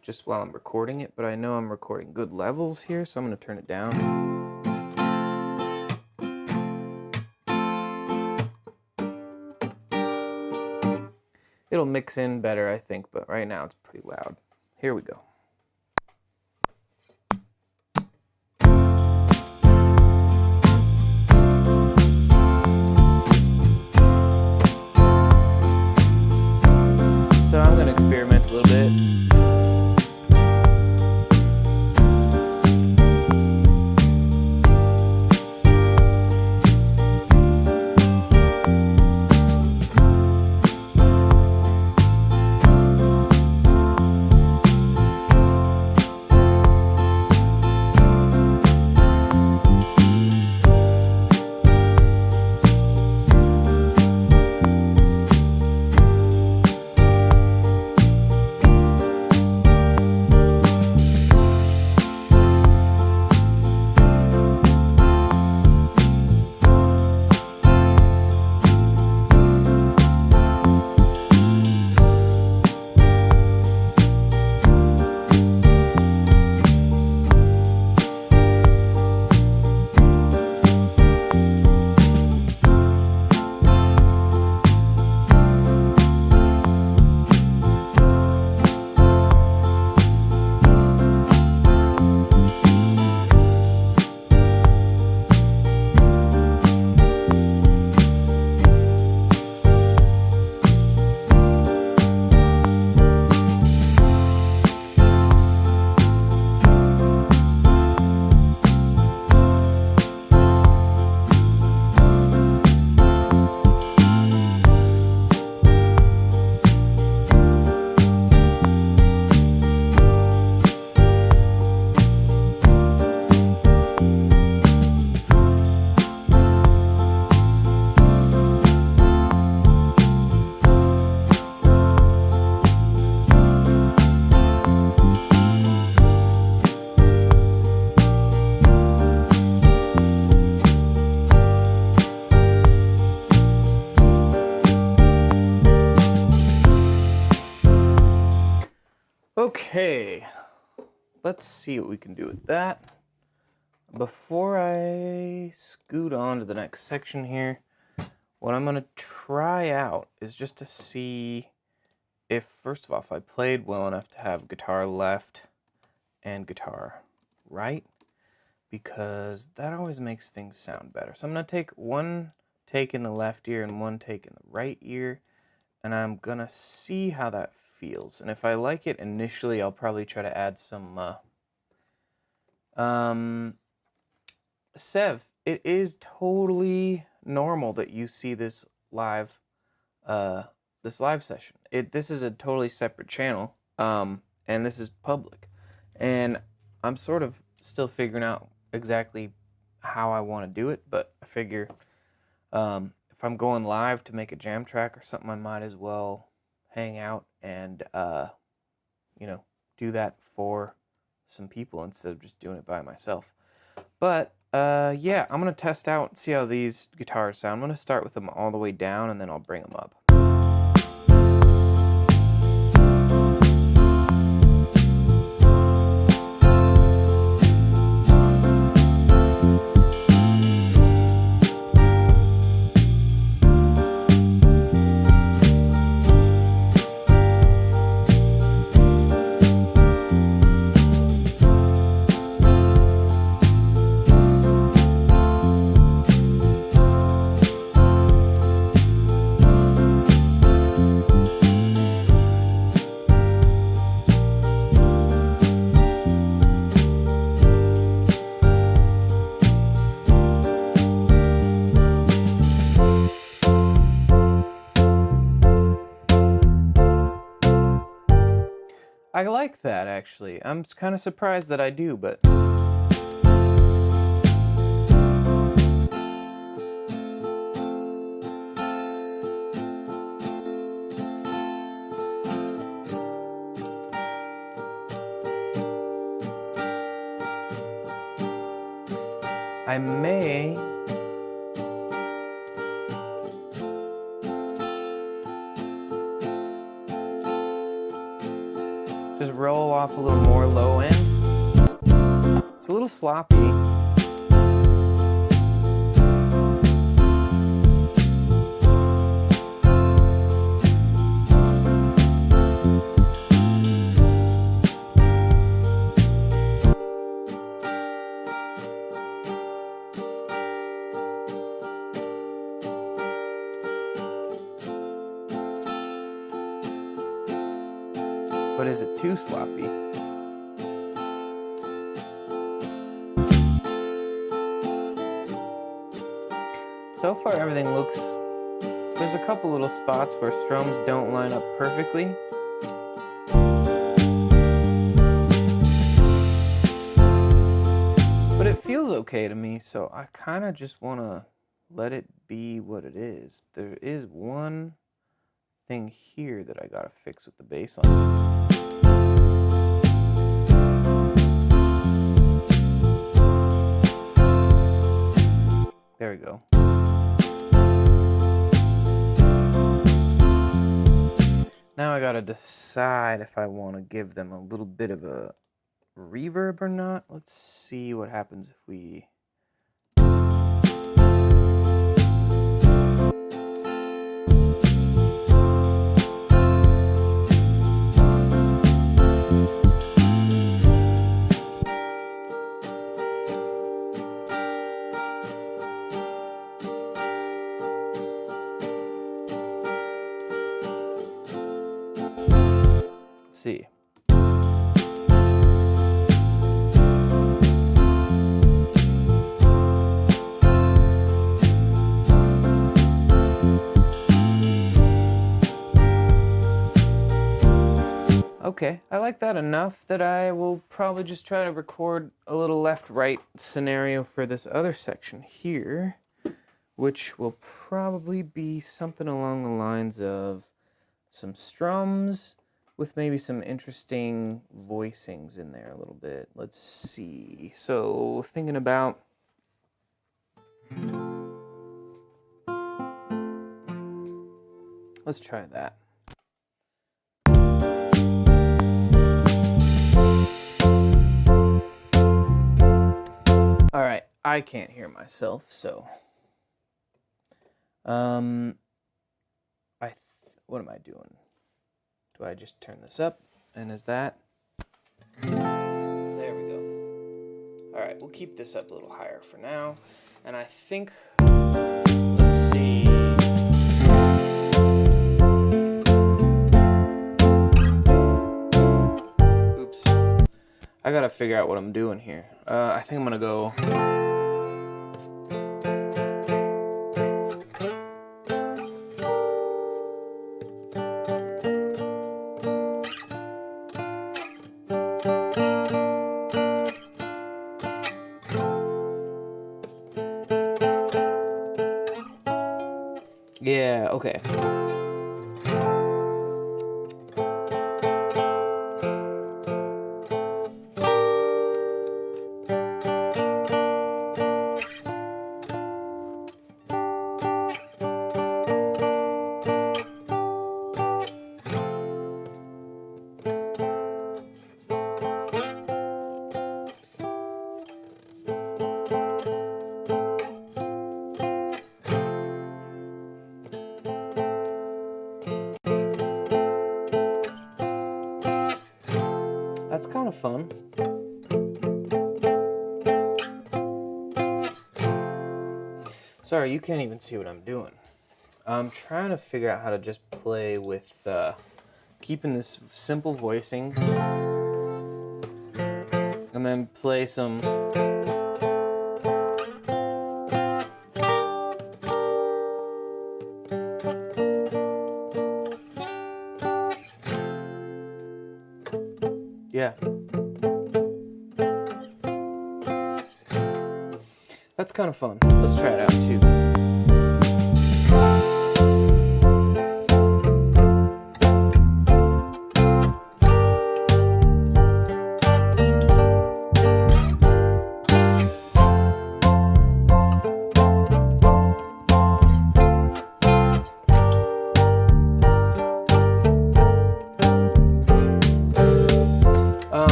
just while I'm recording it, but I know I'm recording good levels here, so I'm gonna turn it down. It'll mix in better, I think, but right now it's pretty loud. Here we go. So I'm going to experiment a little bit. Okay, let's see what we can do with that. Before I scoot on to the next section here, what I'm going to try out is just to see if, first of all, if I played well enough to have guitar left and guitar right, because that always makes things sound better. So I'm going to take one take in the left ear and one take in the right ear, and I'm going to see how that feels. And if I like it initially, I'll probably try to add some Sev, it is totally normal that you see this live session. This is a totally separate channel, and this is public. And I'm sort of still figuring out exactly how I want to do it, but I figure if I'm going live to make a jam track or something, I might as well hang out and do that for some people instead of just doing it by myself. But yeah, I'm gonna test out and see how these guitars sound. I'm gonna start with them all the way down and then I'll bring them up. I like that, actually. I'm kind of surprised that I do, but... I may... just roll off a little more low end. It's a little sloppy. But is it too sloppy? So far everything looks... There's a couple little spots where strums don't line up perfectly. But it feels okay to me, so I kind of just want to let it be what it is. There is one thing here that I gotta fix with the bass line. There we go. Now I gotta decide if I want to give them a little bit of a reverb or not. Let's see what happens if we... see. Okay, I like that enough that I will probably just try to record a little left-right scenario for this other section here, which will probably be something along the lines of some strums with maybe some interesting voicings in there a little bit. Let's see. So, thinking about... Let's try that. All right, I can't hear myself, so what am I doing? Do I just turn this up? And is that? There we go. All right, we'll keep this up a little higher for now. And I think, let's see. Oops. I gotta figure out what I'm doing here. I think I'm gonna go. Yeah, okay. That's kind of fun. Sorry, you can't even see what I'm doing. I'm trying to figure out how to just play with keeping this simple voicing and then play some yeah. That's kind of fun. Let's try it out too.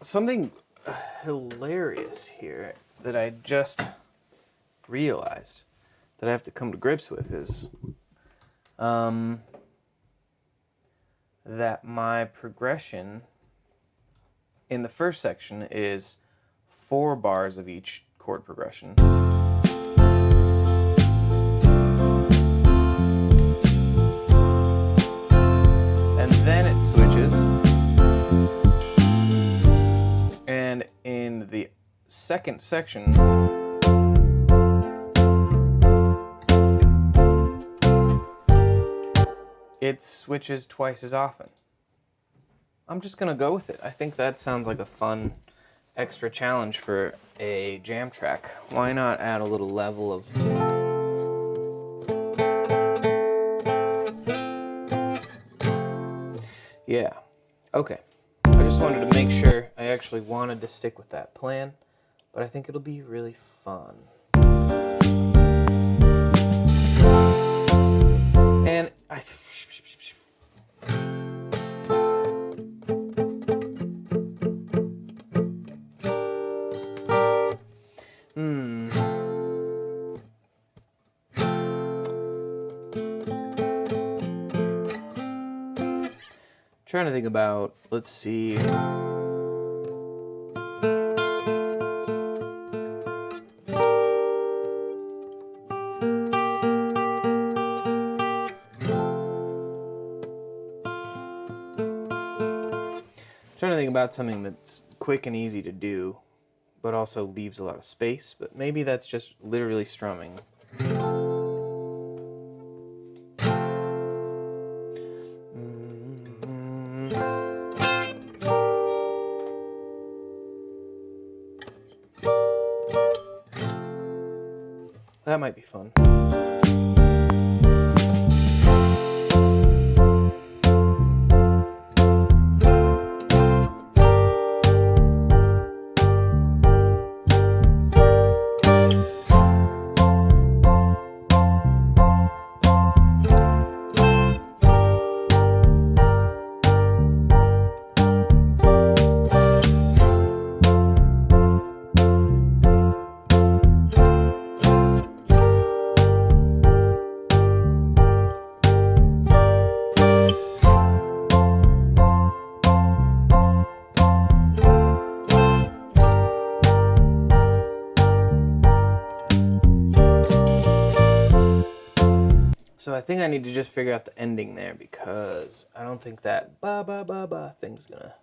Something hilarious here that I just realized that I have to come to grips with is that my progression in the first section is 4 bars of each chord progression. And then it switches. And in the second section, it switches twice as often. I'm just gonna go with it. I think that sounds like a fun extra challenge for a jam track. Why not add a little level of yeah, okay. I just wanted to make sure I actually wanted to stick with that plan, but I think it'll be really fun. And I trying to think about, let's see. Trying to think about something that's quick and easy to do, but also leaves a lot of space, but maybe that's just literally strumming. That might be fun. I think I need to just figure out the ending there because I don't think that ba ba ba ba thing's gonna.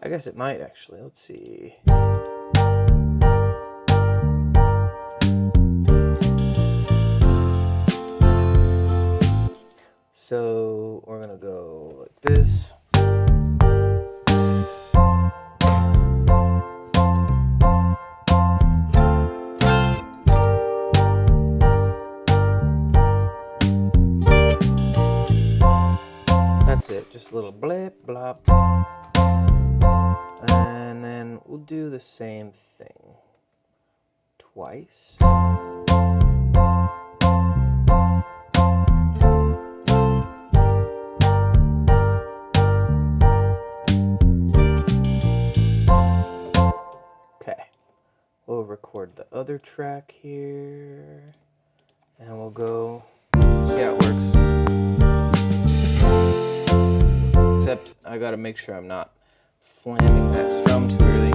I guess it might actually. Let's see. So we're gonna go like this. That's it, just a little blip, blop. And then we'll do the same thing twice. Okay, we'll record the other track here, and we'll go see how it works. Except I gotta make sure I'm not flamming that strum too early.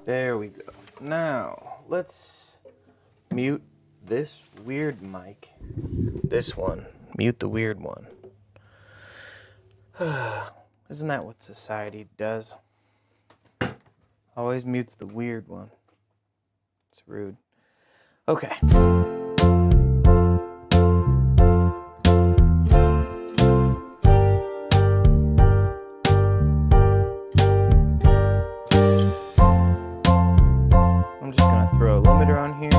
There we go. Now, let's mute this weird mic. This one. Mute the weird one. Isn't that what society does? Always mutes the weird one. It's rude. Okay. I'm just gonna throw a limiter on here.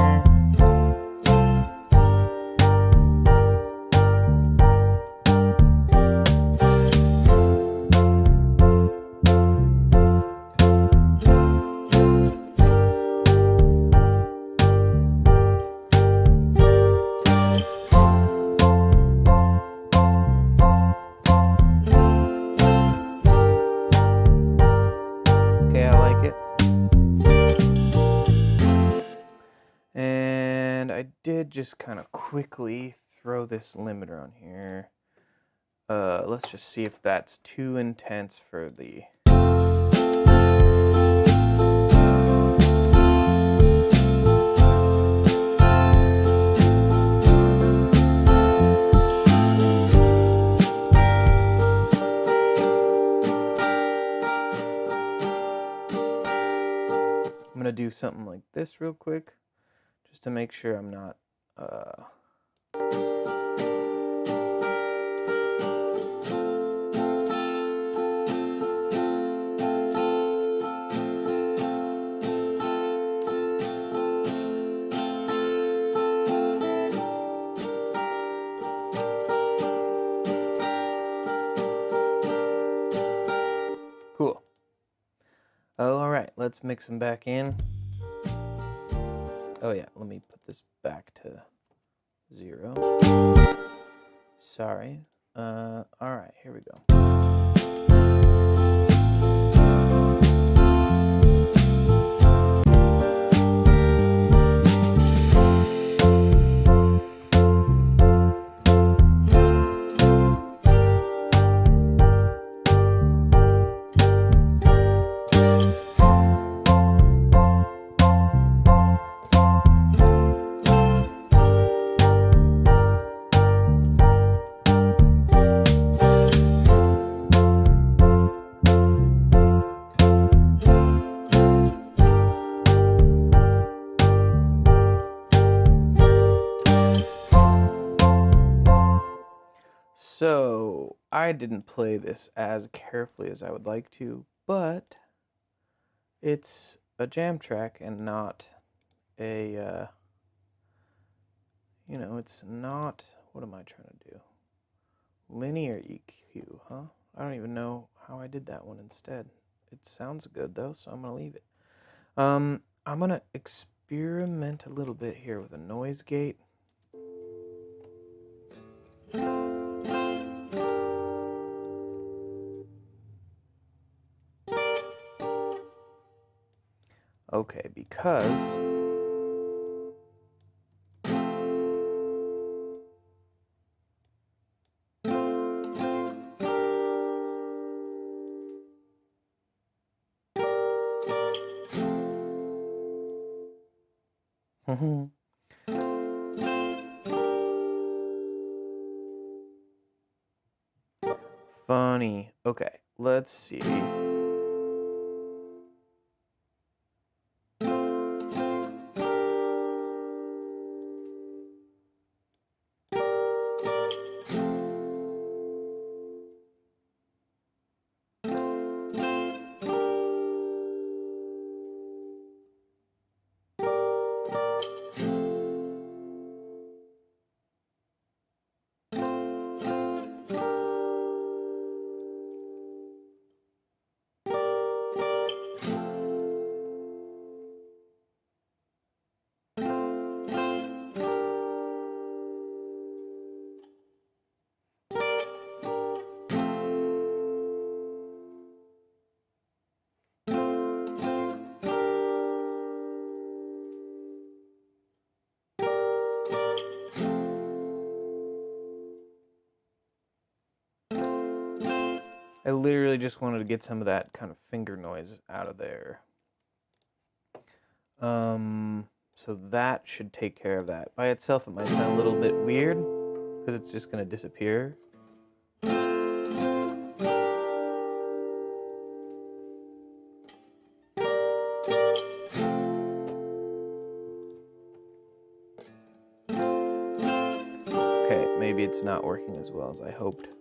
Okay, I like it. And I did just kind of quickly throw this limiter on here. Let's just see if that's too intense for the... I'm gonna do something like this real quick, just to make sure I'm not, cool. Oh, all right, let's mix them back in. Oh yeah, let me put this back to 0. Sorry. All right, here we go. So I didn't play this as carefully as I would like to, but it's a jam track and not a, it's not, what am I trying to do? Linear EQ, huh? I don't even know how I did that one instead. It sounds good though, so I'm gonna leave it. I'm gonna experiment a little bit here with a noise gate. Okay, because funny. Okay, let's see. I literally just wanted to get some of that kind of finger noise out of there. So that should take care of that. By itself, it might sound a little bit weird because it's just going to disappear. Okay, maybe it's not working as well as I hoped.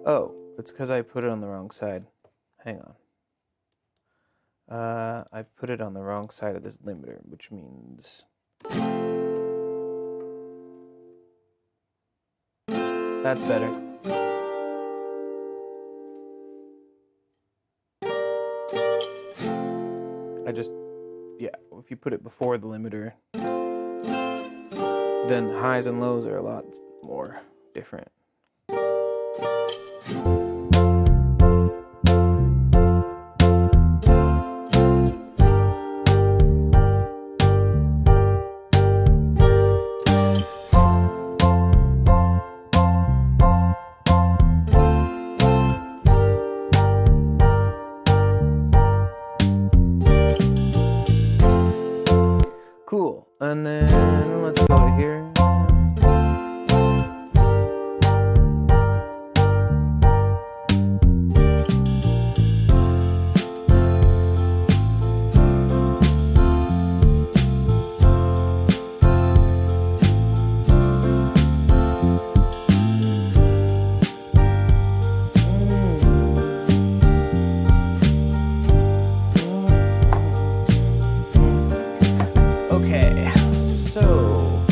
Oh, it's because I put it on the wrong side. Hang on. I put it on the wrong side of this limiter, which means that's better. Yeah, if you put it before the limiter, then the highs and lows are a lot more different. Cool, and then let's go to here. Okay, so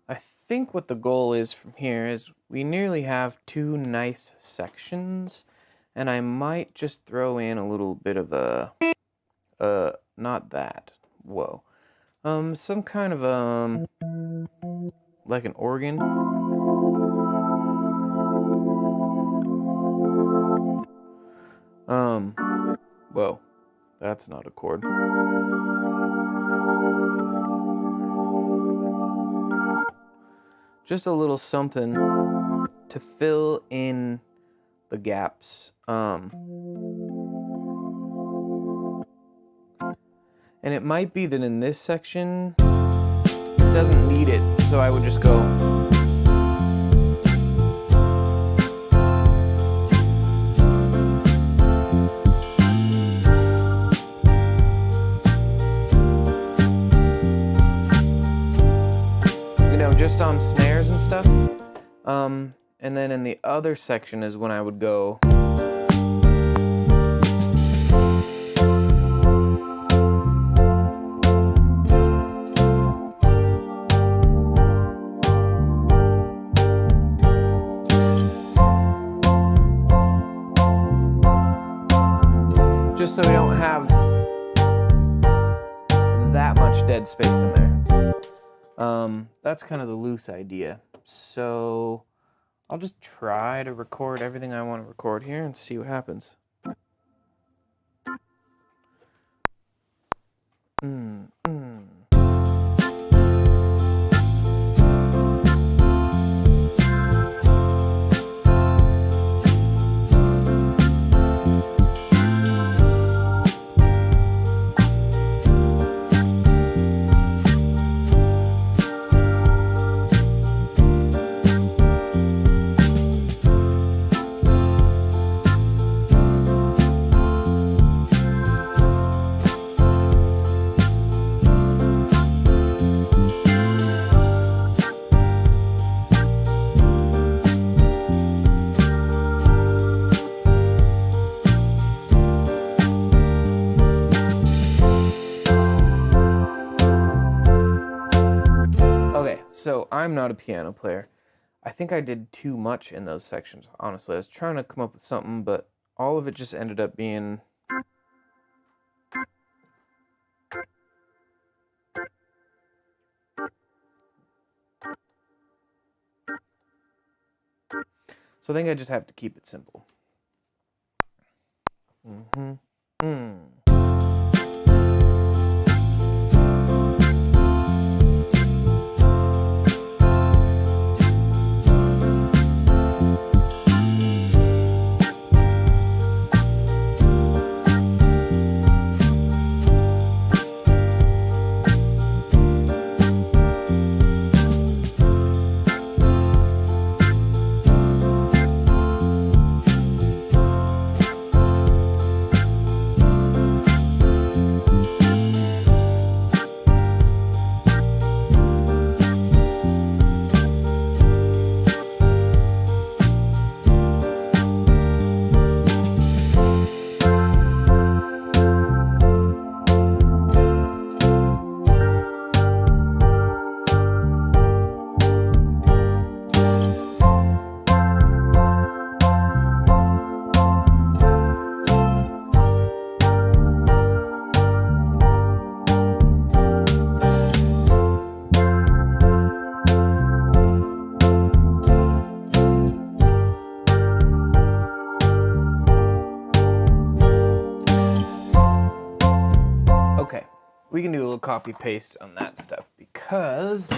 I think what the goal is from here is we nearly have two nice sections, and I might just throw in a little bit of not that, whoa, some kind of, like an organ. Whoa, that's not a chord. Just a little something to fill in the gaps. And it might be that in this section, it doesn't need it, so I would just go. just on snares and stuff. And then in the other section is when I would go. Just so we don't have that much dead space in there. That's kind of the loose idea. So I'll just try to record everything I want to record here and see what happens. So I'm not a piano player. I think I did too much in those sections, honestly. I was trying to come up with something, but all of it just ended up being... So I think I just have to keep it simple. Okay, we can do a little copy paste on that stuff because,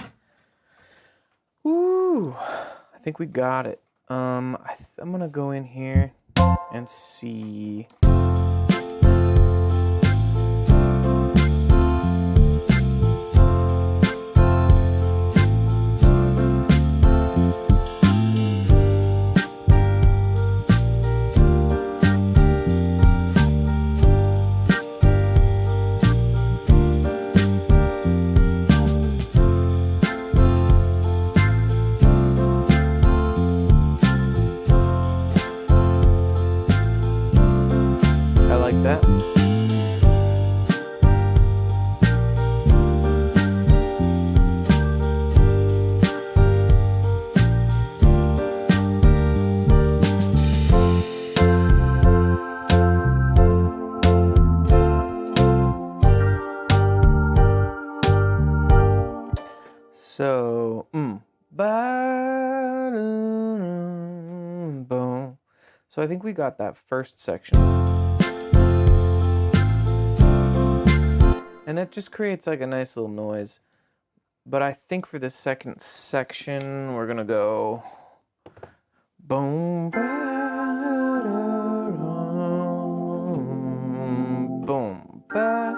I think we got it. I'm gonna go in here and see. That. So, boom. So I think we got that first section. And it just creates like a nice little noise. But I think for the second section, we're gonna go boom, boom, ba,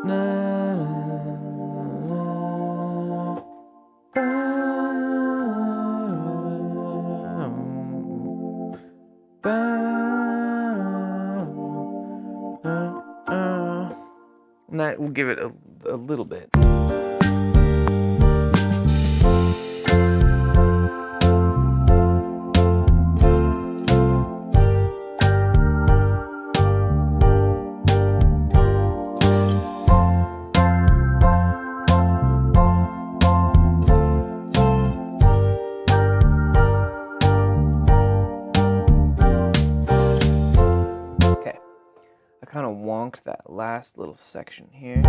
na, and that will give it a little bit. kind of wonked that last little section here.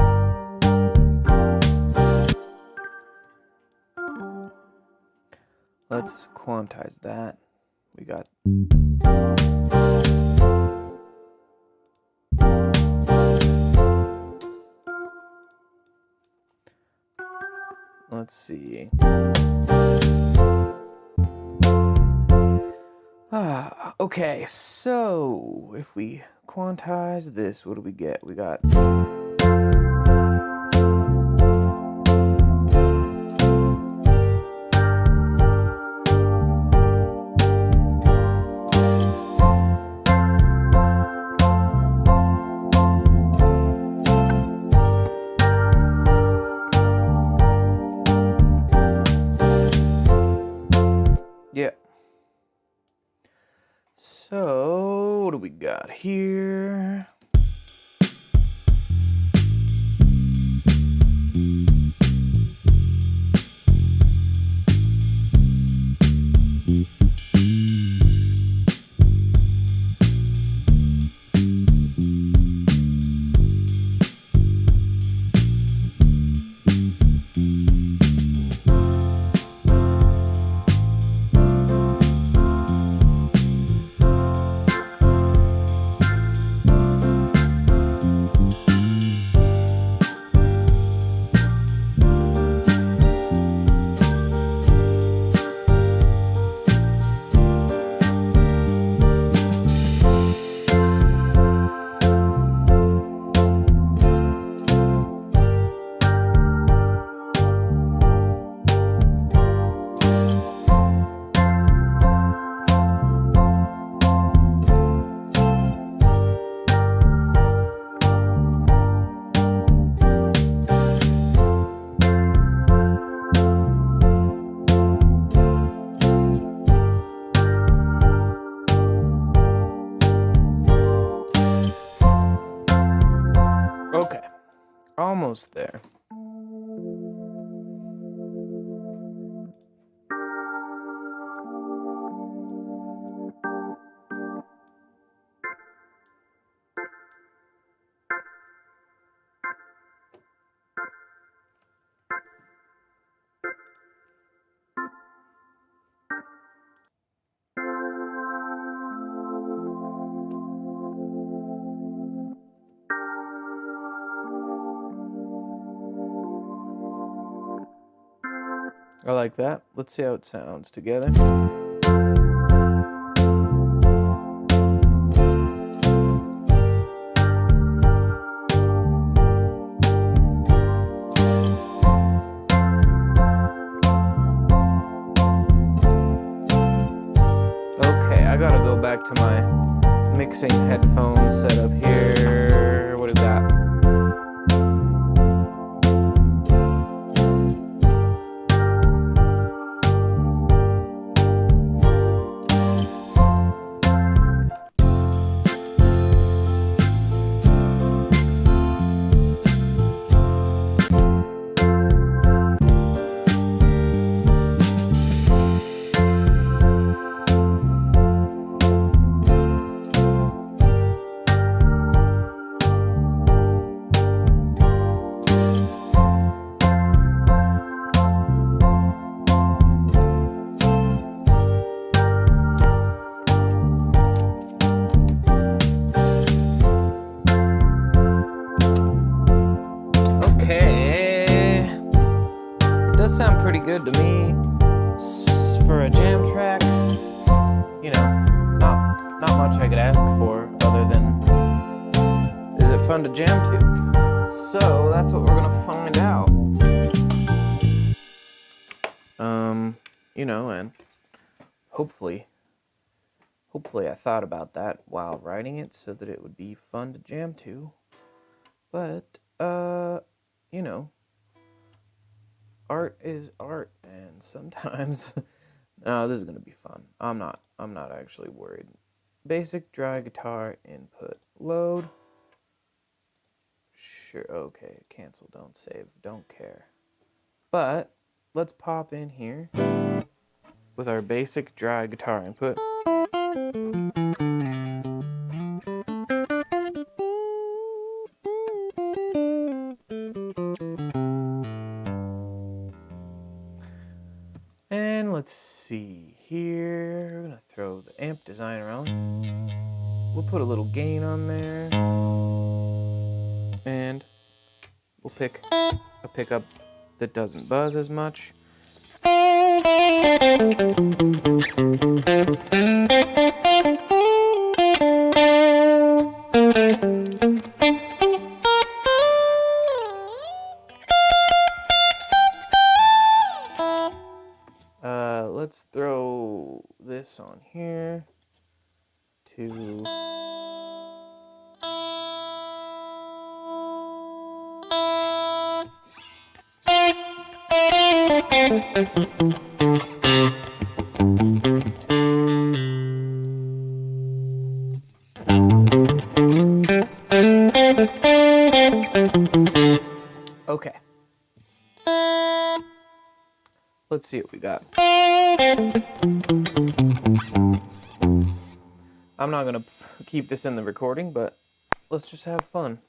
Let's quantize that. We got let's see. Okay, so if we quantize this, what do we get? We got yeah. So, what do we got here? Okay, almost there. I like that. Let's see how it sounds together. Okay, I gotta go back to my mixing headphones setup here. What do we got? Sound pretty good to me for a jam track. You know, not much I could ask for other than, is it fun to jam to? So that's what we're gonna find out. You know, and hopefully I thought about that while writing it so that it would be fun to jam to. But you know, art is art, and sometimes no, this is gonna be fun. I'm not actually worried. Basic dry guitar input load. Sure, okay, cancel, don't save, don't care. But let's pop in here with our basic dry guitar input. And let's see here. We're gonna throw the amp designer on. We'll put a little gain on there. And we'll pick a pickup that doesn't buzz as much. Let's throw this on here to okay. Let's see what we got. I'm not gonna keep this in the recording, but let's just have fun.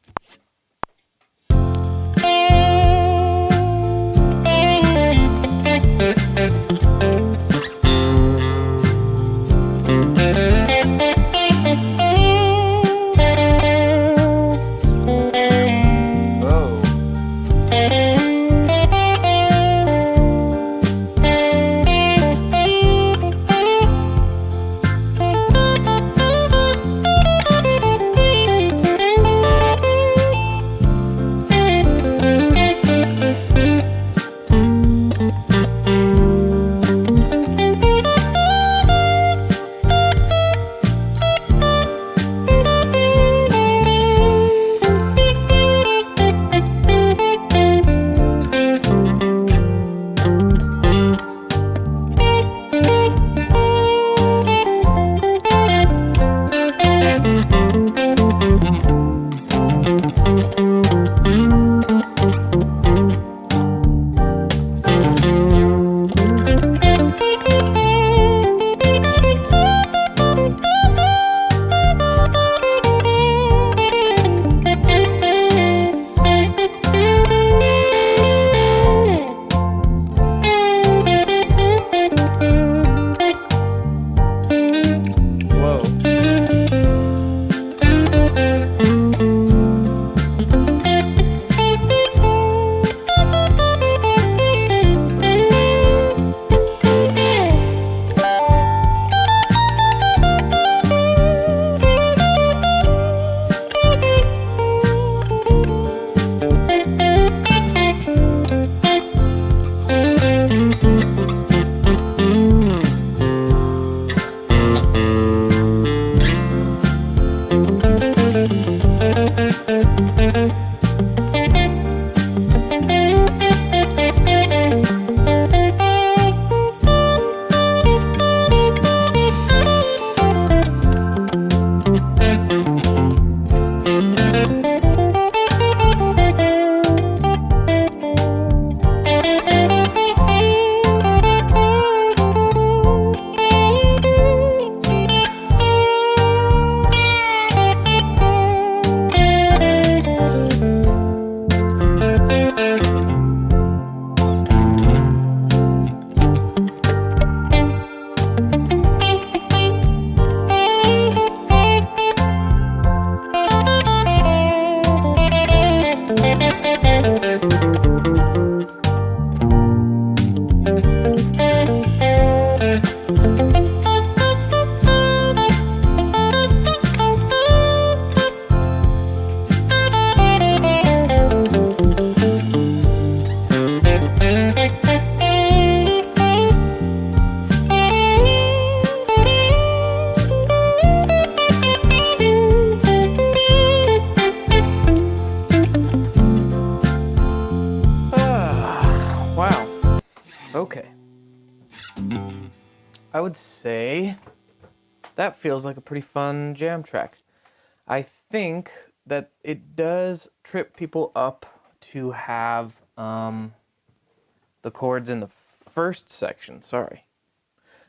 Okay. I would say that feels like a pretty fun jam track. I think that it does trip people up to have the chords in the first section,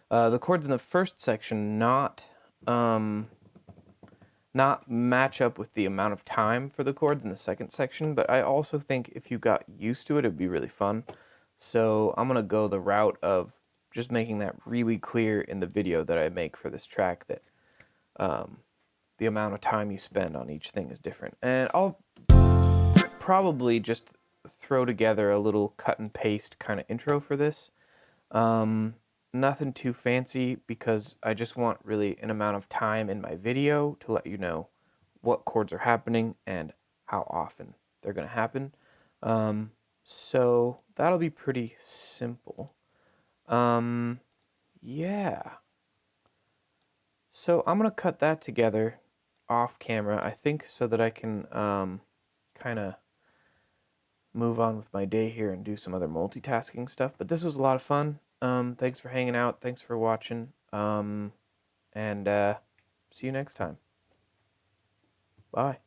the chords in the first section not match up with the amount of time for the chords in the second section, but I also think if you got used to it, it'd be really fun. So I'm gonna go the route of just making that really clear in the video that I make for this track, that the amount of time you spend on each thing is different. And I'll probably just throw together a little cut and paste kind of intro for this. Nothing too fancy, because I just want really an amount of time in my video to let you know what chords are happening and how often they're going to happen. So that'll be pretty simple. Yeah. So I'm going to cut that together off camera, I think, so that I can kind of move on with my day here and do some other multitasking stuff. But this was a lot of fun. Thanks for hanging out. Thanks for watching. And see you next time. Bye.